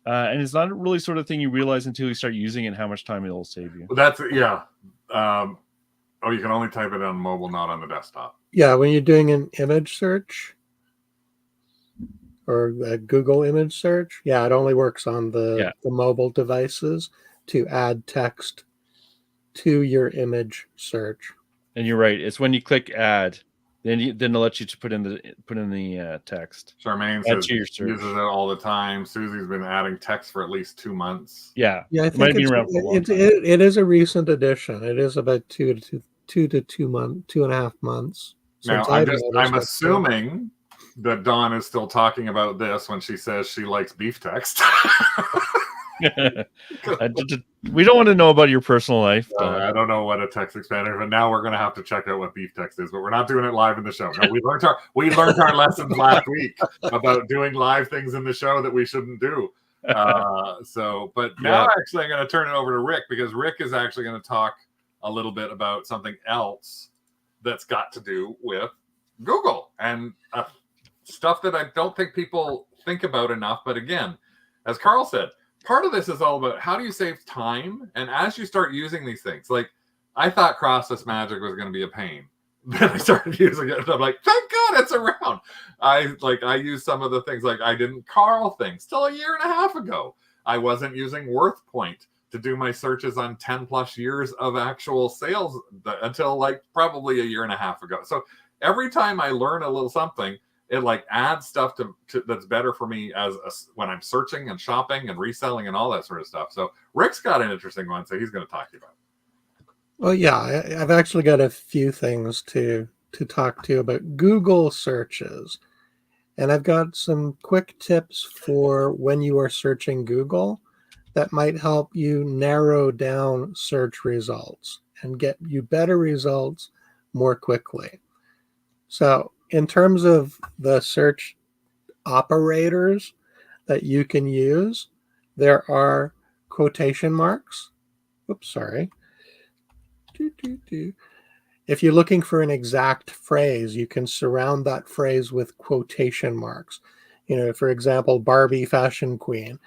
and it's not really sort of thing you realize until you start using it and how much time it'll save you. That's yeah. You can only type it on mobile, not on the desktop. Yeah, when you're doing an image search or a Google image search, yeah, it only works on the mobile devices to add text to your image search. And you're right. It's when you click add, then it'll let you to put in the text. Charmaine says uses it all the time. Susie's been adding text for at least 2 months. Yeah, I think it is a recent addition. It is about 2 to 2.5 months. Now, I'm assuming that Dawn is still talking about this when she says she likes beef text. We don't want to know about your personal life. I don't know what a text expander is, but now we're going to have to check out what beef text is. But we're not doing it live in the show. No, we learned our lessons last week about doing live things in the show that we shouldn't do. But now actually I'm going to turn it over to Rick, because Rick is actually going to talk a little bit about something else that's got to do with Google and stuff that I don't think people think about enough. But again, as Carl said, part of this is all about how do you save time? And as you start using these things, like I thought Crossless Magic was going to be a pain. Then I started using it and I'm like, thank God it's around. I use some of the things, like I didn't Carl things till 1.5 years ago. I wasn't using WorthPoint to do my searches on 10 plus years of actual sales until like probably 1.5 years ago. So every time I learn a little something, it like adds stuff to that's better for me when I'm searching and shopping and reselling and all that sort of stuff. So Rick's got an interesting one, so he's going to talk to you about it. Well, yeah, I've actually got a few things to talk to you about Google searches. And I've got some quick tips for when you are searching Google that might help you narrow down search results and get you better results more quickly. So in terms of the search operators that you can use, there are quotation marks. Oops, sorry. If you're looking for an exact phrase, you can surround that phrase with quotation marks. You know, for example, Barbie fashion queen.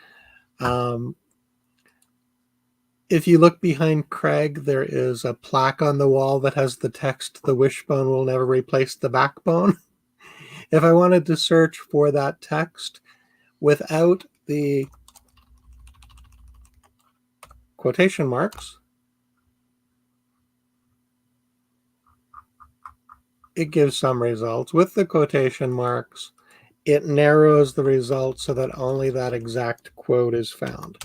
If you look behind Craig, there is a plaque on the wall that has the text, "The wishbone will never replace the backbone." If I wanted to search for that text without the quotation marks, it gives some results. With the quotation marks, it narrows the results so that only that exact quote is found.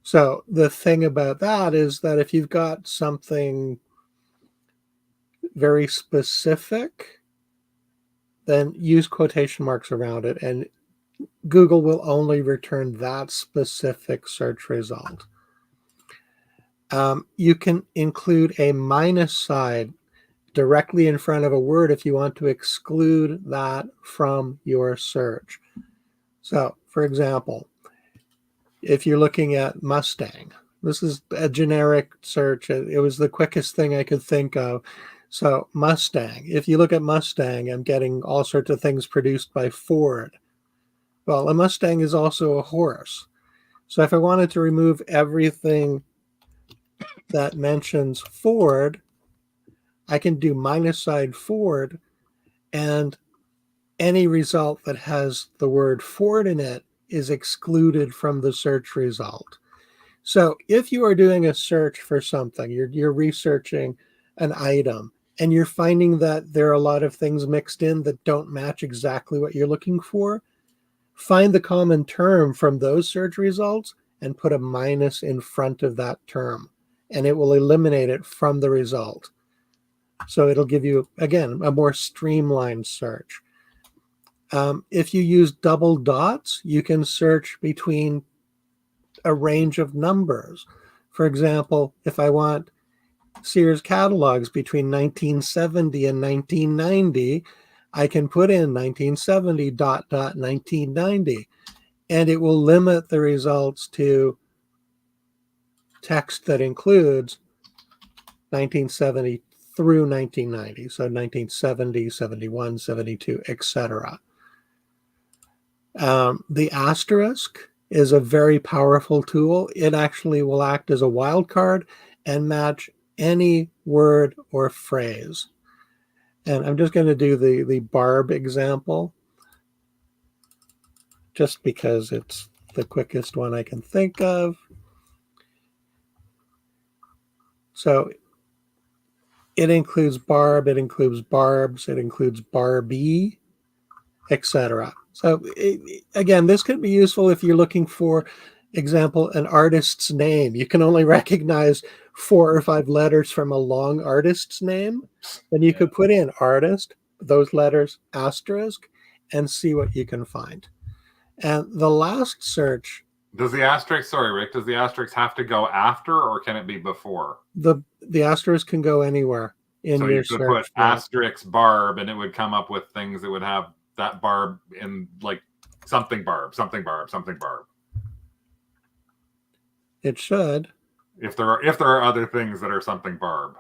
So the thing about that is that if you've got something very specific, then use quotation marks around it, and Google will only return that specific search result. You can include a minus sign directly in front of a word if you want to exclude that from your search. So, for example, if you're looking at Mustang, this is a generic search. It was the quickest thing I could think of. So Mustang, if you look at Mustang, I'm getting all sorts of things produced by Ford. Well, a Mustang is also a horse. So if I wanted to remove everything that mentions Ford, I can do minus sign Ford, and any result that has the word Ford in it is excluded from the search result. So if you are doing a search for something, you're researching an item, and you're finding that there are a lot of things mixed in that don't match exactly what you're looking for, find the common term from those search results and put a minus in front of that term, and it will eliminate it from the result. So it'll give you, again, a more streamlined search. If you use double dots, you can search between a range of numbers. For example, if I want Sears catalogs between 1970 and 1990, I can put in 1970 ... 1990, and it will limit the results to text that includes 1970 through 1990, so 1970, 71, 72, etc. The asterisk is a very powerful tool. It actually will act as a wildcard and match any word or phrase. And I'm just going to do the barb example, just because it's the quickest one I can think of. So it includes barb, it includes barbs, it includes Barbie, etc. So again, this could be useful if you're looking for, example, an artist's name. You can only recognize 4 or 5 letters from a long artist's name. Then you could put in artist, those letters, asterisk, and see what you can find. And the last search. Does the asterisk, sorry, Rick, does the asterisk have to go after, or can it be before? The asterisk can go anywhere in so your search. So you could put asterisk barb, and it would come up with things that would have that barb in, like something barb, something barb, something barb. It should. If there are other things that are something barb.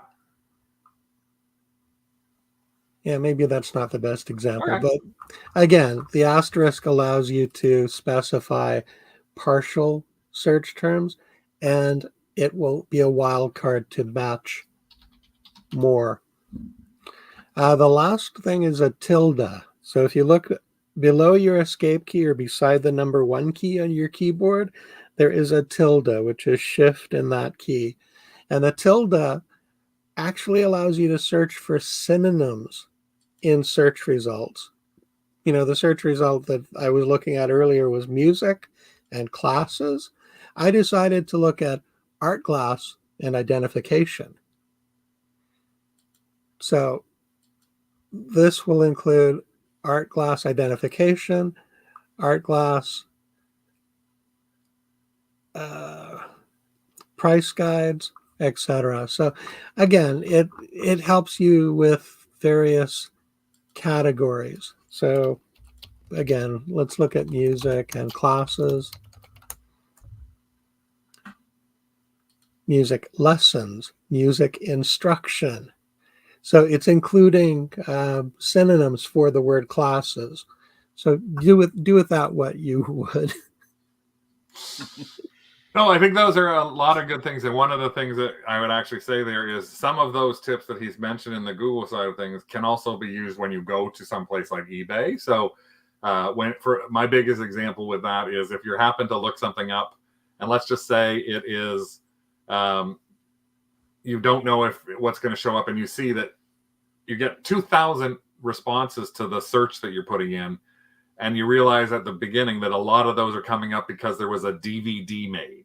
Yeah, maybe that's not the best example, but again, the asterisk allows you to specify partial search terms, and it will be a wildcard to match more. The last thing is a tilde. So if you look below your escape key or beside the number 1 key on your keyboard, there is a tilde, which is shift in that key. And the tilde actually allows you to search for synonyms in search results. The search result that I was looking at earlier was music and classes. I decided to look at art glass and identification. So this will include art glass identification, art glass price guides, etc. So again, it helps you with various categories. So again, let's look at music and classes. Music lessons, music instruction. So it's including synonyms for the word classes. So do with that what you would. No, I think those are a lot of good things. And one of the things that I would actually say there is some of those tips that he's mentioned in the Google side of things can also be used when you go to some place like eBay. So for my biggest example with that is if you happen to look something up, and let's just say it is, you don't know if what's going to show up, and you see that you get 2,000 responses to the search that you're putting in, and you realize at the beginning that a lot of those are coming up because there was a DVD made.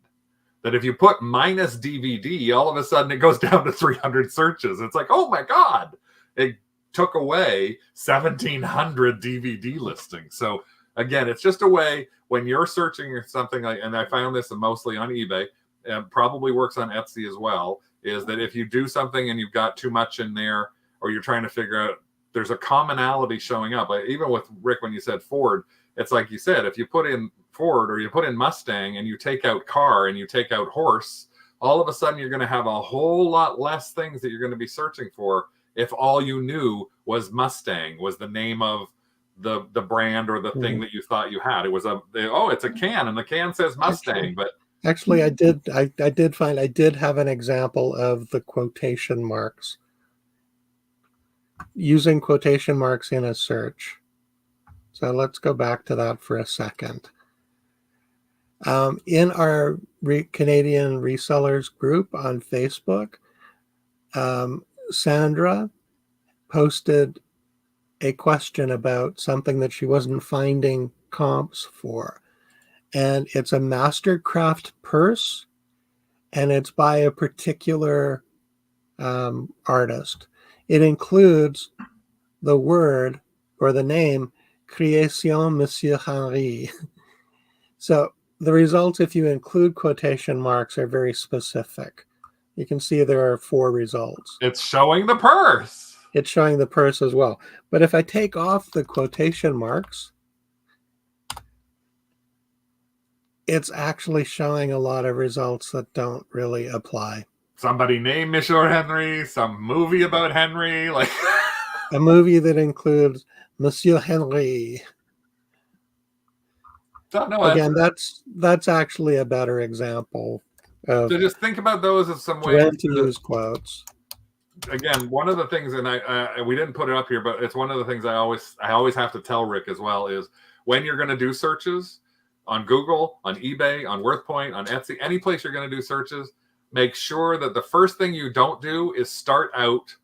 That if you put minus DVD, all of a sudden it goes down to 300 searches. It's like, oh my God, it took away 1,700 DVD listings. So again, it's just a way when you're searching or something like, and I found this mostly on eBay, and probably works on Etsy as well, is that if you do something and you've got too much in there, or you're trying to figure out, there's a commonality showing up. Like even with Rick, when you said Ford, it's like you said, if you put in Ford or you put in Mustang and you take out car and you take out horse, all of a sudden you're going to have a whole lot less things that you're going to be searching for if all you knew was Mustang, was the name of the brand or the thing that you thought you had. It was it's a can and the can says Mustang, but actually I did have an example of the quotation marks. Using quotation marks in a search. So let's go back to that for a second. In our Canadian resellers group on Facebook, Sandra posted a question about something that she wasn't finding comps for. And it's a Mastercraft purse, and it's by a particular artist. It includes the word or the name Création Monsieur Henry. So the results, if you include quotation marks, are very specific. You can see there are 4 results. It's showing the purse. It's showing the purse as well. But if I take off the quotation marks, it's actually showing a lot of results that don't really apply. Somebody named Monsieur Henry, some movie about Henry, like a movie that includes Monsieur Henry. Again, that's actually a better example of. So just think about those as some way to use quotes. Again, one of the things, and we didn't put it up here, but it's one of the things I always have to tell Rick as well is when you're going to do searches on Google, on eBay, on WorthPoint, on Etsy, any place you're going to do searches, make sure that the first thing you don't do is start out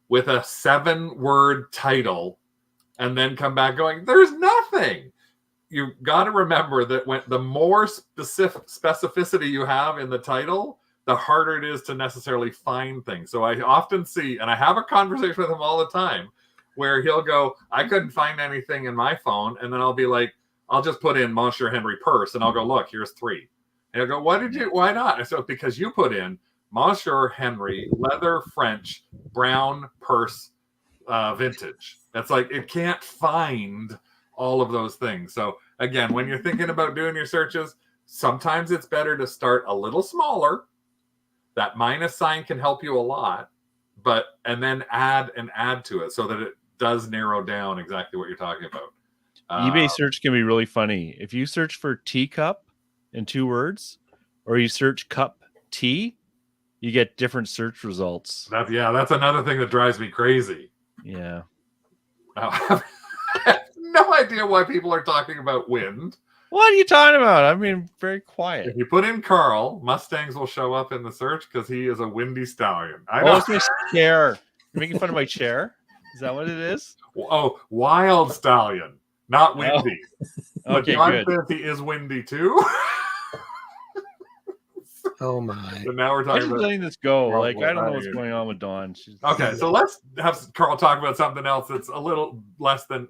with a 7-word title and then come back going, there's nothing. You got to remember that when the more specificity you have in the title, the harder it is to necessarily find things. So I often see, and I have a conversation with him all the time, where he'll go, I couldn't find anything in my phone. And then I'll be like, I'll just put in Monsieur Henry purse. And I'll go, look, here's 3. And he'll go, why not? I said, because you put in Monsieur Henry leather French brown purse vintage. That's like, it can't find all of those things. So again, when you're thinking about doing your searches, sometimes it's better to start a little smaller. That minus sign can help you a lot, and then add to it so that it does narrow down exactly what you're talking about. eBay search can be really funny. If you search for teacup in 2 words, or you search cup tea, you get different search results. That's another thing that drives me crazy. Yeah. I have no idea why people are talking about wind. What are you talking about? I mean, very quiet. If you put in Carl, Mustangs will show up in the search because he is a windy stallion. I know. Oh, it's my chair. You're making fun of my chair? Is that what it is? Oh, Wild Stallion, not Windy. But Okay, John good. Fenty is Windy too. Oh my. So now we're I'm talking just about. letting this go. Well, Like, I don't know what's I- going on with Dawn. She's Okay, so let's have Carl talk about something else that's a little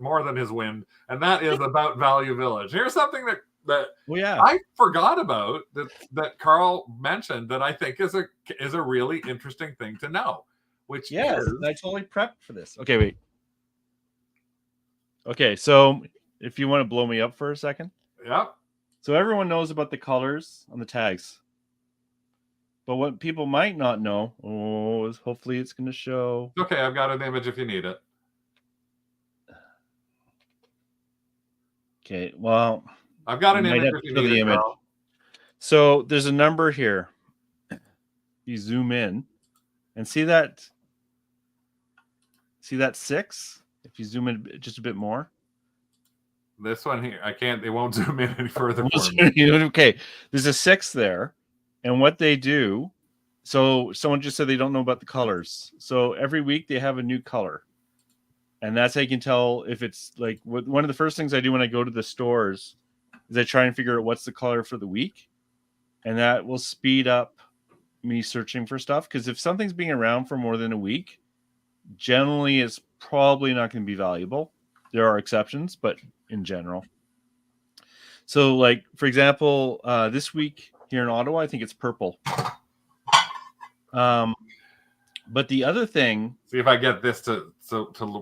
more than his wind, and that is about Value Village. Here's something that well, yeah. I forgot about that Carl mentioned that I think is a really interesting thing to know, which Yes, is I totally prepped for this. Okay, wait. Okay, so if you want to blow me up for a second. yep. So everyone knows about the colors on the tags. But what people might not know, is hopefully it's going to show. Okay, I've got an image if you need it. Okay, well, I've got an you might image have if to you show need the it, image. Carl. So there's a number here. You zoom in and see that 6? If you zoom in just a bit more. This one here, I can't. It won't zoom in any further for me. Okay, there's a 6 there, and what they do. So someone just said they don't know about the colors. So every week they have a new color, and that's how you can tell if it's like one of the first things I do when I go to the stores is I try and figure out what's the color for the week, and that will speed up me searching for stuff. Because if something's being around for more than a week, generally it's probably not going to be valuable. There are exceptions, but in general. So, like for example, this week here in Ottawa, I think it's purple. But the other thing, See if I get this to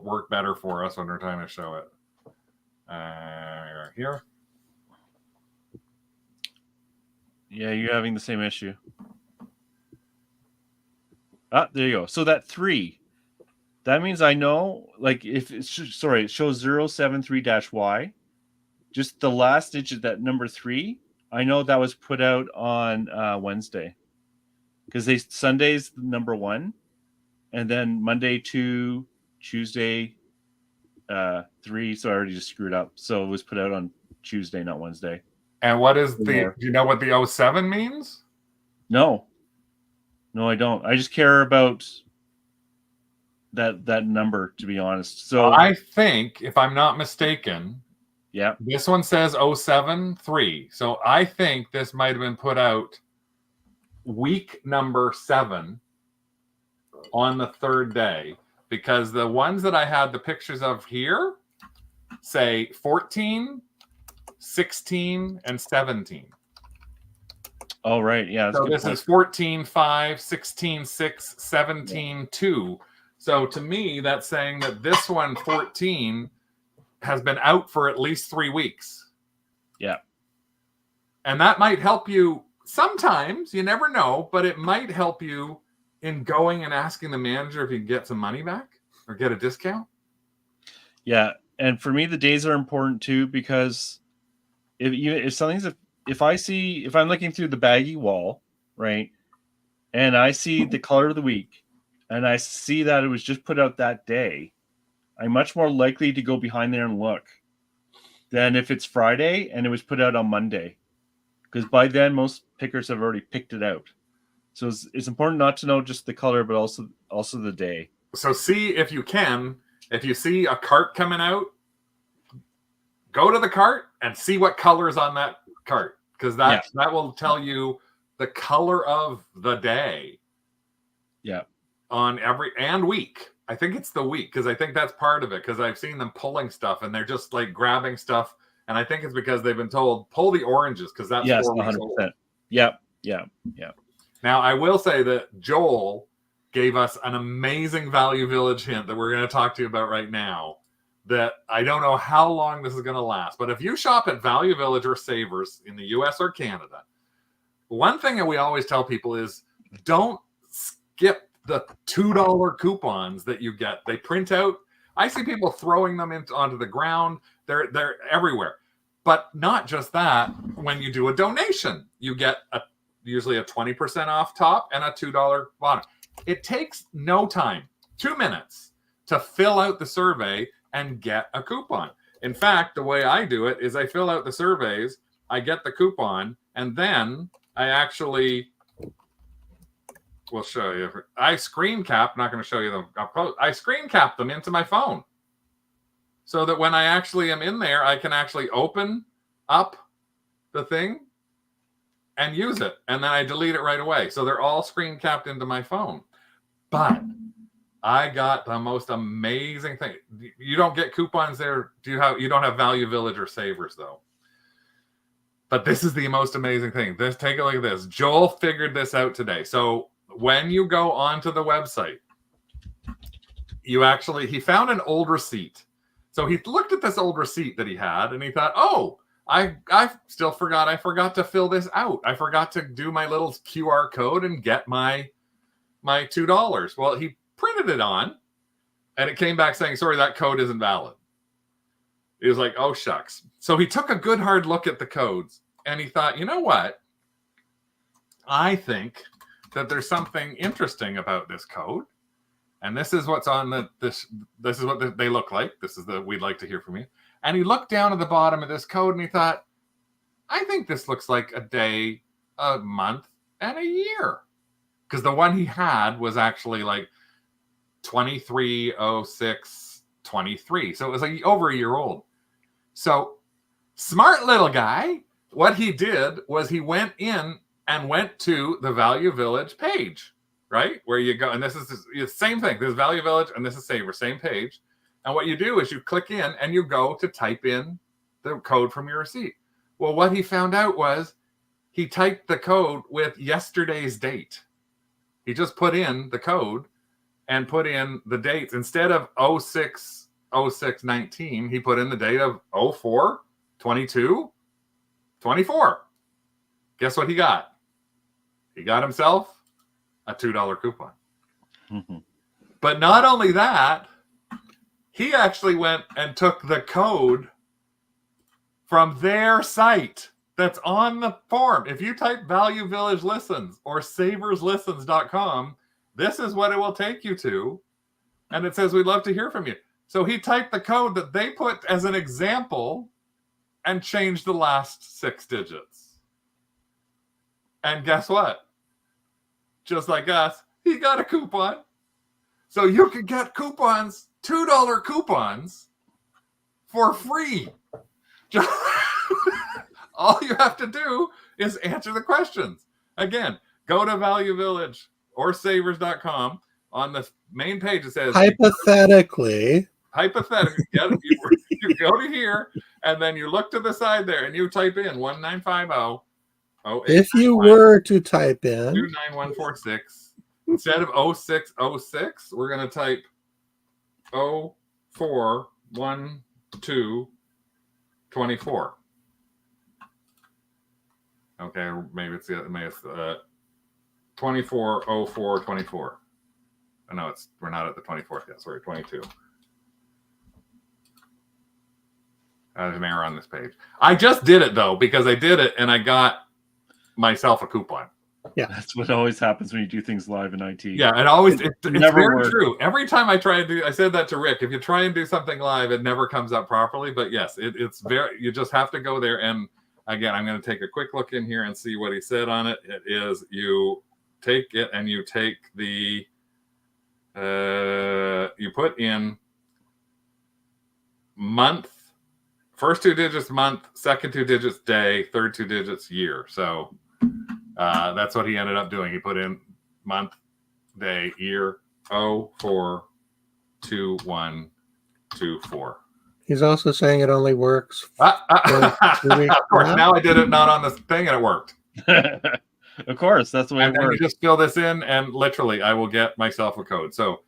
work better for us when we're trying to show it. Here. yeah, you're having the same issue. Ah, there you go. So that 3, that means I know, like if it's sorry, it shows 073-Y. Just the last digit, that number 3, I know that was put out on Wednesday. Because Sunday's number 1, and then Monday 2, Tuesday 3. So I already just screwed up. So it was put out on Tuesday, not Wednesday. And what is More. do you know what the 07 means? No, I don't. I just care about that number, to be honest. So I think, if I'm not mistaken, yeah, this one says 07-3. So I think this might have been put out week number 7 on the 3rd day, because the ones that I had the pictures of here say 14, 16, and 17. oh right, yeah. So this is 14, 5, 16, 6, 17, 2. So to me, that's saying that this one, 14, has been out for at least 3 weeks. Yeah. And that might help you sometimes, you never know, but it might help you in going and asking the manager if you can get some money back or get a discount. Yeah, and for me, the days are important too, because if I'm looking through the baggy wall, right, and I see the color of the week, and I see that it was just put out that day, I'm much more likely to go behind there and look than if it's Friday and it was put out on Monday, because by then most pickers have already picked it out. So it's important not to know just the color, but also the day. So see if you can. If you see a cart coming out, go to the cart and see what color is on that cart, because that will tell you the color of the day. Yeah. On every week. I think it's the week, because I think that's part of it, because I've seen them pulling stuff and they're just like grabbing stuff, and I think it's because they've been told pull the oranges, because that's 4 weeks 100%. old. Yeah. Now I will say that Joel gave us an amazing Value Village hint that we're going to talk to you about right now, that I don't know how long this is going to last, but if you shop at Value Village or Savers in the US or Canada, one thing that we always tell people is don't skip the $2 coupons that you get. They print out. I see people throwing them onto the ground. They're everywhere. But not just that. When you do a donation, you get usually a 20% off top and a $2 bottom. It takes no time, 2 minutes, to fill out the survey and get a coupon. In fact, the way I do it is I fill out the surveys, I get the coupon, and then I actually will show you. I screen cap. Not going to show you them. I screen cap them into my phone, so that when I actually am in there, I can actually open up the thing and use it, and then I delete it right away. So they're all screen capped into my phone. But I got the most amazing thing. You don't get coupons there. You don't have Value Village or Savers though. But this is the most amazing thing. Take a look at this. Joel figured this out today. So when you go onto the website, he found an old receipt. So he looked at this old receipt that he had, and he thought, oh, I still forgot. I forgot to fill this out. I forgot to do my little QR code and get my $2. Well, he printed it on, and it came back saying, sorry, that code isn't valid. He was like, oh, shucks. So he took a good hard look at the codes, and he thought, you know what? I think that there's something interesting about this code. And this is what's on this is what they look like. This is we'd like to hear from you. And he looked down at the bottom of this code, and he thought, I think this looks like a day, a month, and a year. Because the one he had was actually like 23/06/23. So it was like over a year old. So smart little guy, what he did was he went in and went to the Value Village page, right? Where you go, and this is the same thing. This is Value Village and this is Saver, same page. And what you do is you click in and you go to type in the code from your receipt. Well, what he found out was he typed the code with yesterday's date. He just put in the code and put in the dates. Instead of 06/06/19, he put in the date of 04/22/24. Guess what he got? He got himself a $2 coupon. Mm-hmm. But not only that, he actually went and took the code from their site that's on the form. If you type Value Village Listens or saverslistens.com, this is what it will take you to. And it says, we'd love to hear from you. So he typed the code that they put as an example and changed the last 6 digits. And guess what? Just like us, he got a coupon. So you can get coupons, $2 coupons for free. All you have to do is answer the questions. Again, go to Value Village or savers.com. On the main page, it says hypothetically, you go to here and then you look to the side there and you type in 1950. If you were to type in 29146 instead of 0606, we're going to type 04/12/24. Okay, maybe it's 24/04/24. Oh, no, we're not at the 24th yet. Sorry, 22. There's an error on this page. I just did it though because I did it and I got myself a coupon. Yeah, that's what always happens when you do things live in IT. Yeah, it's very true. Every time I said that to Rick. If you try and do something live, it never comes up properly. But yes, it's very. You just have to go there. And again, I'm going to take a quick look in here and see what he said on it. It is you take it and you take the. You put in month, first 2 digits month, second 2 digits day, third 2 digits year. So that's what he ended up doing. He put in month, day, year, 04/21/24. He's also saying it only works. Of course, now I did it not on this thing and it worked. Of course, that's the way it works. You just fill this in, and literally, I will get myself a code. So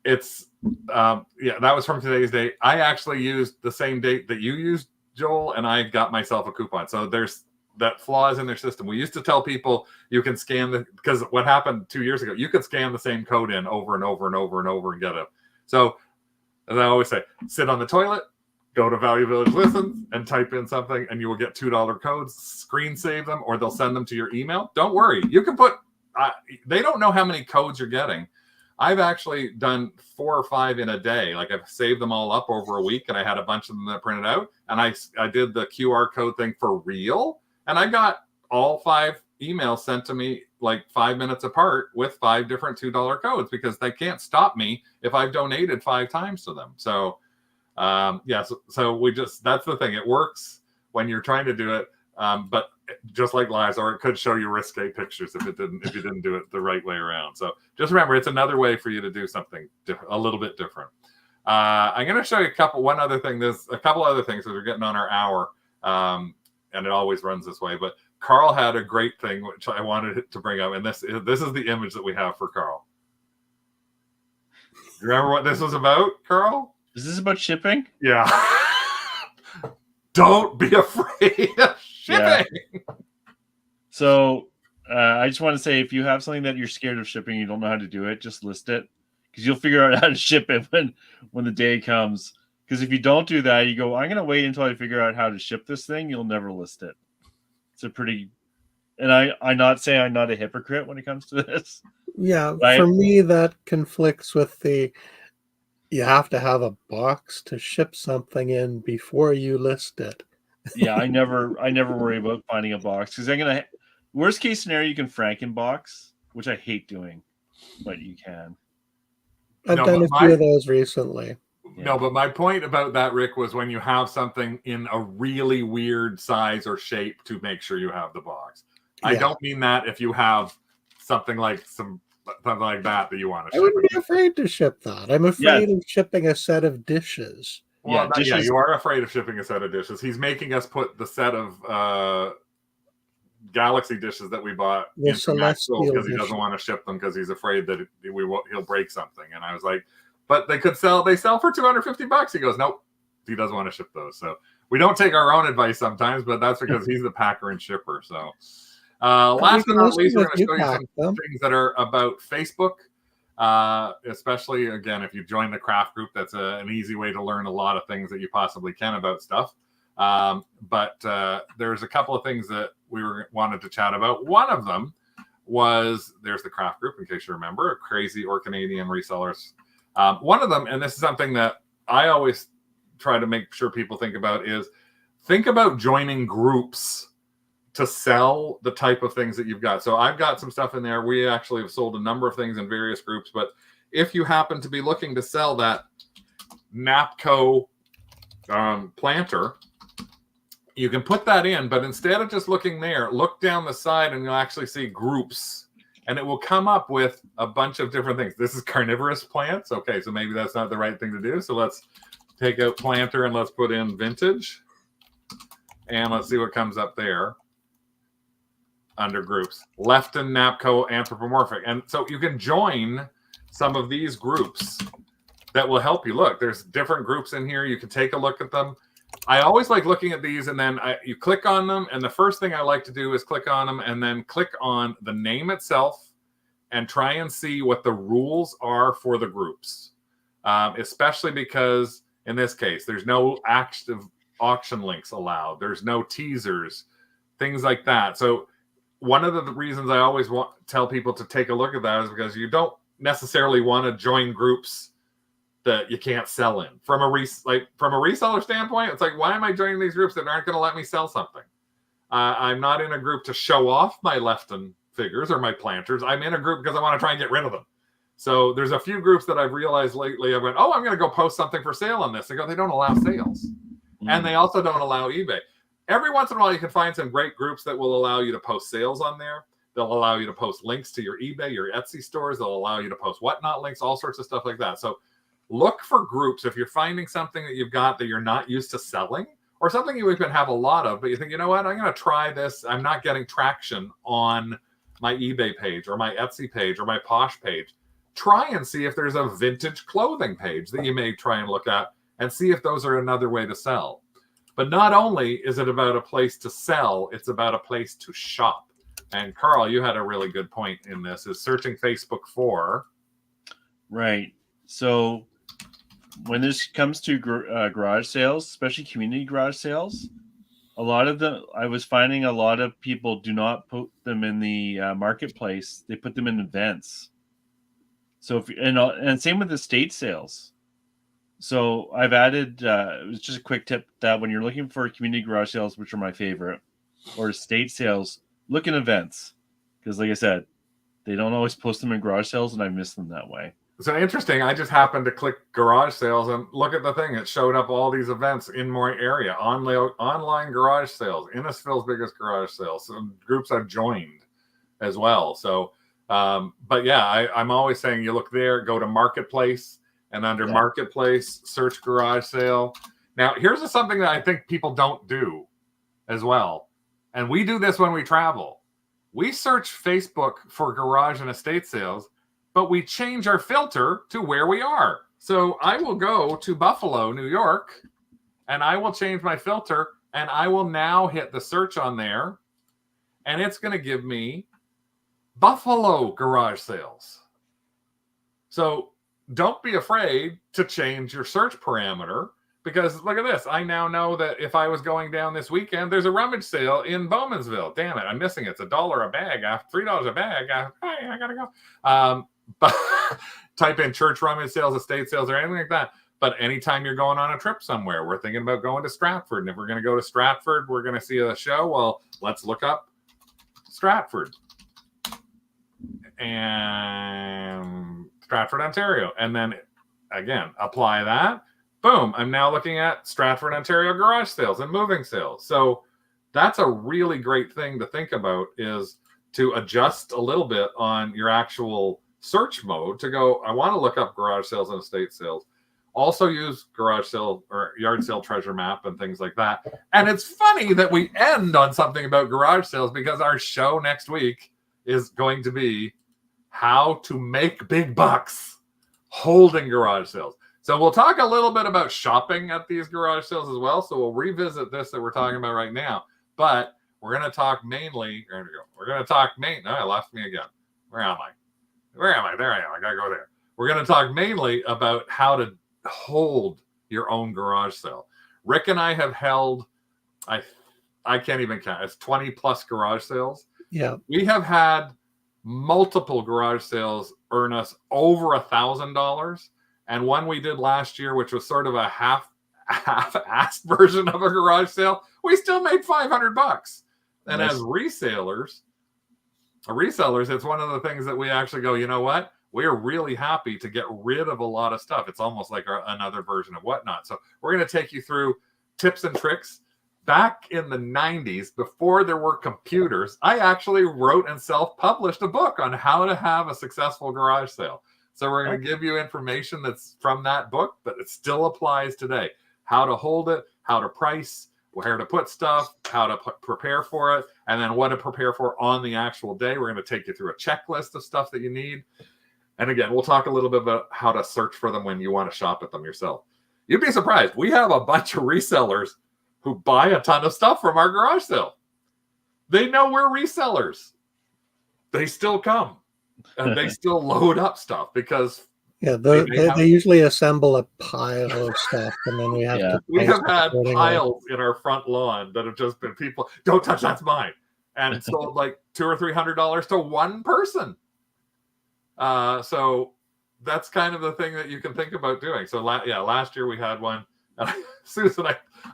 it's that was from today's date. I actually used the same date that you used, Joel, and I got myself a coupon. So there's that flaws in their system. We used to tell people you can scan because what happened 2 years ago, you could scan the same code in over and over and over and over and get it. So as I always say, sit on the toilet, go to Value Village Listens and type in something and you will get $2 codes, screen save them, or they'll send them to your email. Don't worry. You can put, they don't know how many codes you're getting. I've actually done 4 or 5 in a day. Like I've saved them all up over a week and I had a bunch of them that printed out and I did the QR code thing for real. And I got all 5 emails sent to me like 5 minutes apart with 5 different $2 codes because they can't stop me if I've donated 5 times to them. So so we just, that's the thing. It works when you're trying to do it. But just like lies, or it could show you risque pictures if you didn't do it the right way around. So just remember, it's another way for you to do something a little bit different. I'm going to show you one other thing. There's a couple other things as we're getting on our hour. And it always runs this way, but Carl had a great thing which I wanted to bring up, and this is the image that we have for Carl. You remember what this was about, Carl? Is this about shipping? Yeah. Don't be afraid of shipping. Yeah. So I just want to say, if you have something that you're scared of shipping, you don't know how to do it, just list it, because you'll figure out how to ship it when the day comes. Because if you don't do that, you go, I'm going to wait until I figure out how to ship this thing. You'll never list it. It's a pretty, and I'm not saying I'm not a hypocrite when it comes to this. Yeah, right? For me, that conflicts with you have to have a box to ship something in before you list it. Yeah, I never worry about finding a box, because worst case scenario, you can Frankenbox, which I hate doing, but you can. I've done a few of those recently. No, but my point about that, Rick, was when you have something in a really weird size or shape to make sure you have the box. Yeah. I don't mean that if you have something like that you want to ship. I wouldn't be afraid to ship that. I'm afraid of shipping a set of dishes. Well, dishes. You are afraid of shipping a set of dishes. He's making us put the set of Galaxy dishes that we bought into Maxwell because he doesn't want to ship them because he's afraid that he'll break something. And I was like, but they sell for $250. He goes, nope, he doesn't want to ship those. So we don't take our own advice sometimes, but that's because he's the packer and shipper. So last but not least, we're going to show you some things that are about Facebook. Especially, again, if you join the craft group, that's an easy way to learn a lot of things that you possibly can about stuff. But there's a couple of things that we wanted to chat about. One of them was, there's the craft group, in case you remember, Crazy or Canadian Resellers. One of them, and this is something that I always try to make sure people think about, is think about joining groups to sell the type of things that you've got. So I've got some stuff in there. We actually have sold a number of things in various groups, but if you happen to be looking to sell that Napco planter, you can put that in, but instead of just looking there, look down the side and you'll actually see groups. And it will come up with a bunch of different things. This is carnivorous plants. Okay, so maybe that's not the right thing to do. So let's take out planter and let's put in vintage. And let's see what comes up there under groups. Lefton, Napco, anthropomorphic. And so you can join some of these groups that will help you. Look, there's different groups in here. You can take a look at them. I always like looking at these, and then you click on them, and the first thing I like to do is click on them and then click on the name itself and try and see what the rules are for the groups, especially because in this case, there's no active auction links allowed. There's no teasers, things like that. So one of the reasons I always tell people to take a look at that is because you don't necessarily want to join groups that you can't sell in. From a reseller standpoint, it's like, why am I joining these groups that aren't going to let me sell something? I'm not in a group to show off my Lefton figures or my planters. I'm in a group because I want to try and get rid of them. So there's a few groups that I've realized lately. I went, I'm going to go post something for sale on this. They go, they don't allow sales. And they also don't allow eBay. Every once in a while, you can find some great groups that will allow you to post sales on there. They'll allow you to post links to your eBay, your Etsy stores. They'll allow you to post whatnot links, all sorts of stuff like that. So look for groups. If you're finding something that you've got that you're not used to selling, or something you even have a lot of, but you think, you know what, I'm going to try this. I'm not getting traction on my eBay page or my Etsy page or my Posh page. Try and see if there's a vintage clothing page that you may try and look at and see if those are another way to sell. But not only is it about a place to sell, it's about a place to shop. And Carl, you had a really good point in this, is searching Facebook for. Right. So when this comes to garage sales, especially community garage sales, I was finding a lot of people do not put them in the marketplace. They put them in events. So and same with estate sales. So I've added, it was just a quick tip that when you're looking for community garage sales, which are my favorite, or estate sales, look in events, because like I said, they don't always post them in garage sales, and I miss them that way. So interesting. I just happened to click garage sales and look at the thing. It showed up all these events in my area, online garage sales, Innisfil's biggest garage sales, some groups I've joined as well. So, but yeah, I'm always saying you look there, go to Marketplace, and under Marketplace, search garage sale. Now, here's something that I think people don't do as well. And we do this when we travel. We search Facebook for garage and estate sales, but we change our filter to where we are. So I will go to Buffalo, New York, and I will change my filter, and I will now hit the search on there, and it's going to give me Buffalo garage sales. So don't be afraid to change your search parameter, because look at this. I now know that if I was going down this weekend, there's a rummage sale in Bowmansville. Damn it, I'm missing it. It's $1 a bag, $3 a bag. I gotta go. But type in church rummage sales, estate sales, or anything like that. But anytime you're going on a trip somewhere, we're thinking about going to Stratford. And if we're going to go to Stratford, we're going to see a show. Well, let's look up Stratford and Stratford, Ontario. And then again, apply that. Boom. I'm now looking at Stratford, Ontario garage sales and moving sales. So that's a really great thing to think about, is to adjust a little bit on your actual search mode to go, I want to look up garage sales and estate sales. Also use garage sale or yard sale treasure map and things like that. And it's funny that we end on something about garage sales, because our show next week is going to be how to make big bucks holding garage sales. So we'll talk a little bit about shopping at these garage sales as well. So we'll revisit this that we're talking about right now. But we're going to talk mainly, there we go. We're going to talk mainly, I lost me again. Where am I? There I am. I got to go there. We're going to talk mainly about how to hold your own garage sale. Rick and I have held, I can't even count, it's 20 plus garage sales. Yeah. We have had multiple garage sales earn us over $1,000. And one we did last year, which was sort of a half-assed version of a garage sale, we still made $500. And Nice. as resellers, it's one of the things that we actually go, you know what? We're really happy to get rid of a lot of stuff. It's almost like another version of Whatnot. So we're going to take you through tips and tricks. Back in the 90s, before there were computers, I actually wrote and self-published a book on how to have a successful garage sale. So we're going to give you information that's from that book, but it still applies today. How to hold it, how to price, where to put stuff, how to prepare for it, and then what to prepare for on the actual day. We're going to take you through a checklist of stuff that you need. And again, we'll talk a little bit about how to search for them when you want to shop at them yourself. You'd be surprised. We have a bunch of resellers who buy a ton of stuff from our garage sale. They know we're resellers. They still come. And they still load up stuff because they usually assemble a pile of stuff, and then we have to. We have had piles in our front lawn that have just been people, don't touch, that's mine, and sold like $200 or $300 to one person. So that's kind of the thing that you can think about doing. So last year we had one. Susan,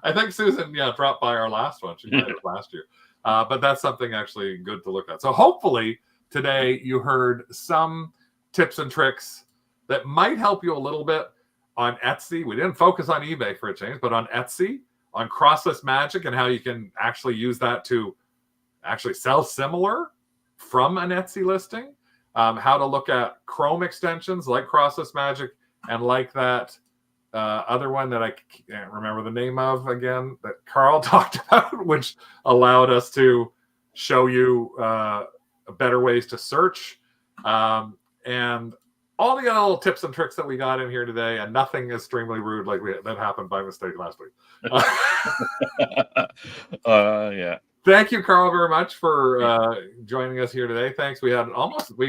I think Susan dropped by our last one. She might have last year, but that's something actually good to look at. So hopefully today you heard some tips and tricks that might help you a little bit on Etsy. We didn't focus on eBay for a change, but on Etsy, on Crossless Magic, and how you can actually use that to actually sell similar from an Etsy listing. How to look at Chrome extensions like Crossless Magic and like that other one that I can't remember the name of again that Carl talked about, which allowed us to show you better ways to search, and all the other little tips and tricks that we got in here today, and nothing extremely rude like that happened by mistake last week. Yeah. Thank you, Carl, very much for joining us here today. Thanks. We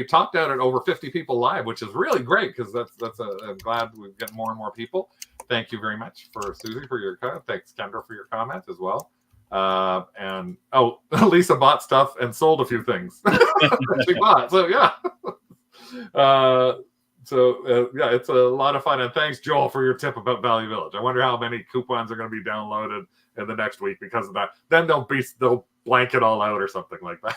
topped out at over 50 people live, which is really great because I'm glad we've got more and more people. Thank you very much for Susie for your comment. Thanks, Kendra, for your comment as well. And Lisa bought stuff and sold a few things. She bought, so yeah. yeah, it's a lot of fun. And thanks, Joel, for your tip about Value Village. I wonder how many coupons are going to be downloaded in the next week because of that. Then they'll blank it all out or something like that.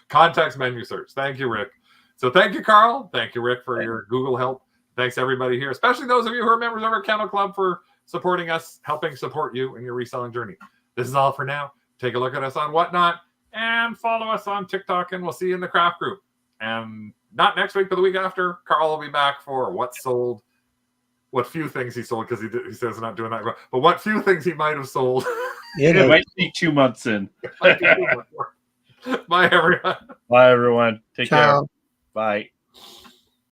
Context menu search. Thank you, Rick. So thank you, Carl. Thank you, Rick, for your Google help. Thanks, everybody here, especially those of you who are members of our Kennel Club for supporting us, helping support you in your reselling journey. This is all for now. Take a look at us on Whatnot and follow us on TikTok, and we'll see you in the craft group. And not next week, but the week after, Carl will be back for what few things he sold, because he says he's not doing that. But what few things he might have sold. It might be 2 months in. Bye, everyone. Bye, everyone. Take Ciao. care. Bye.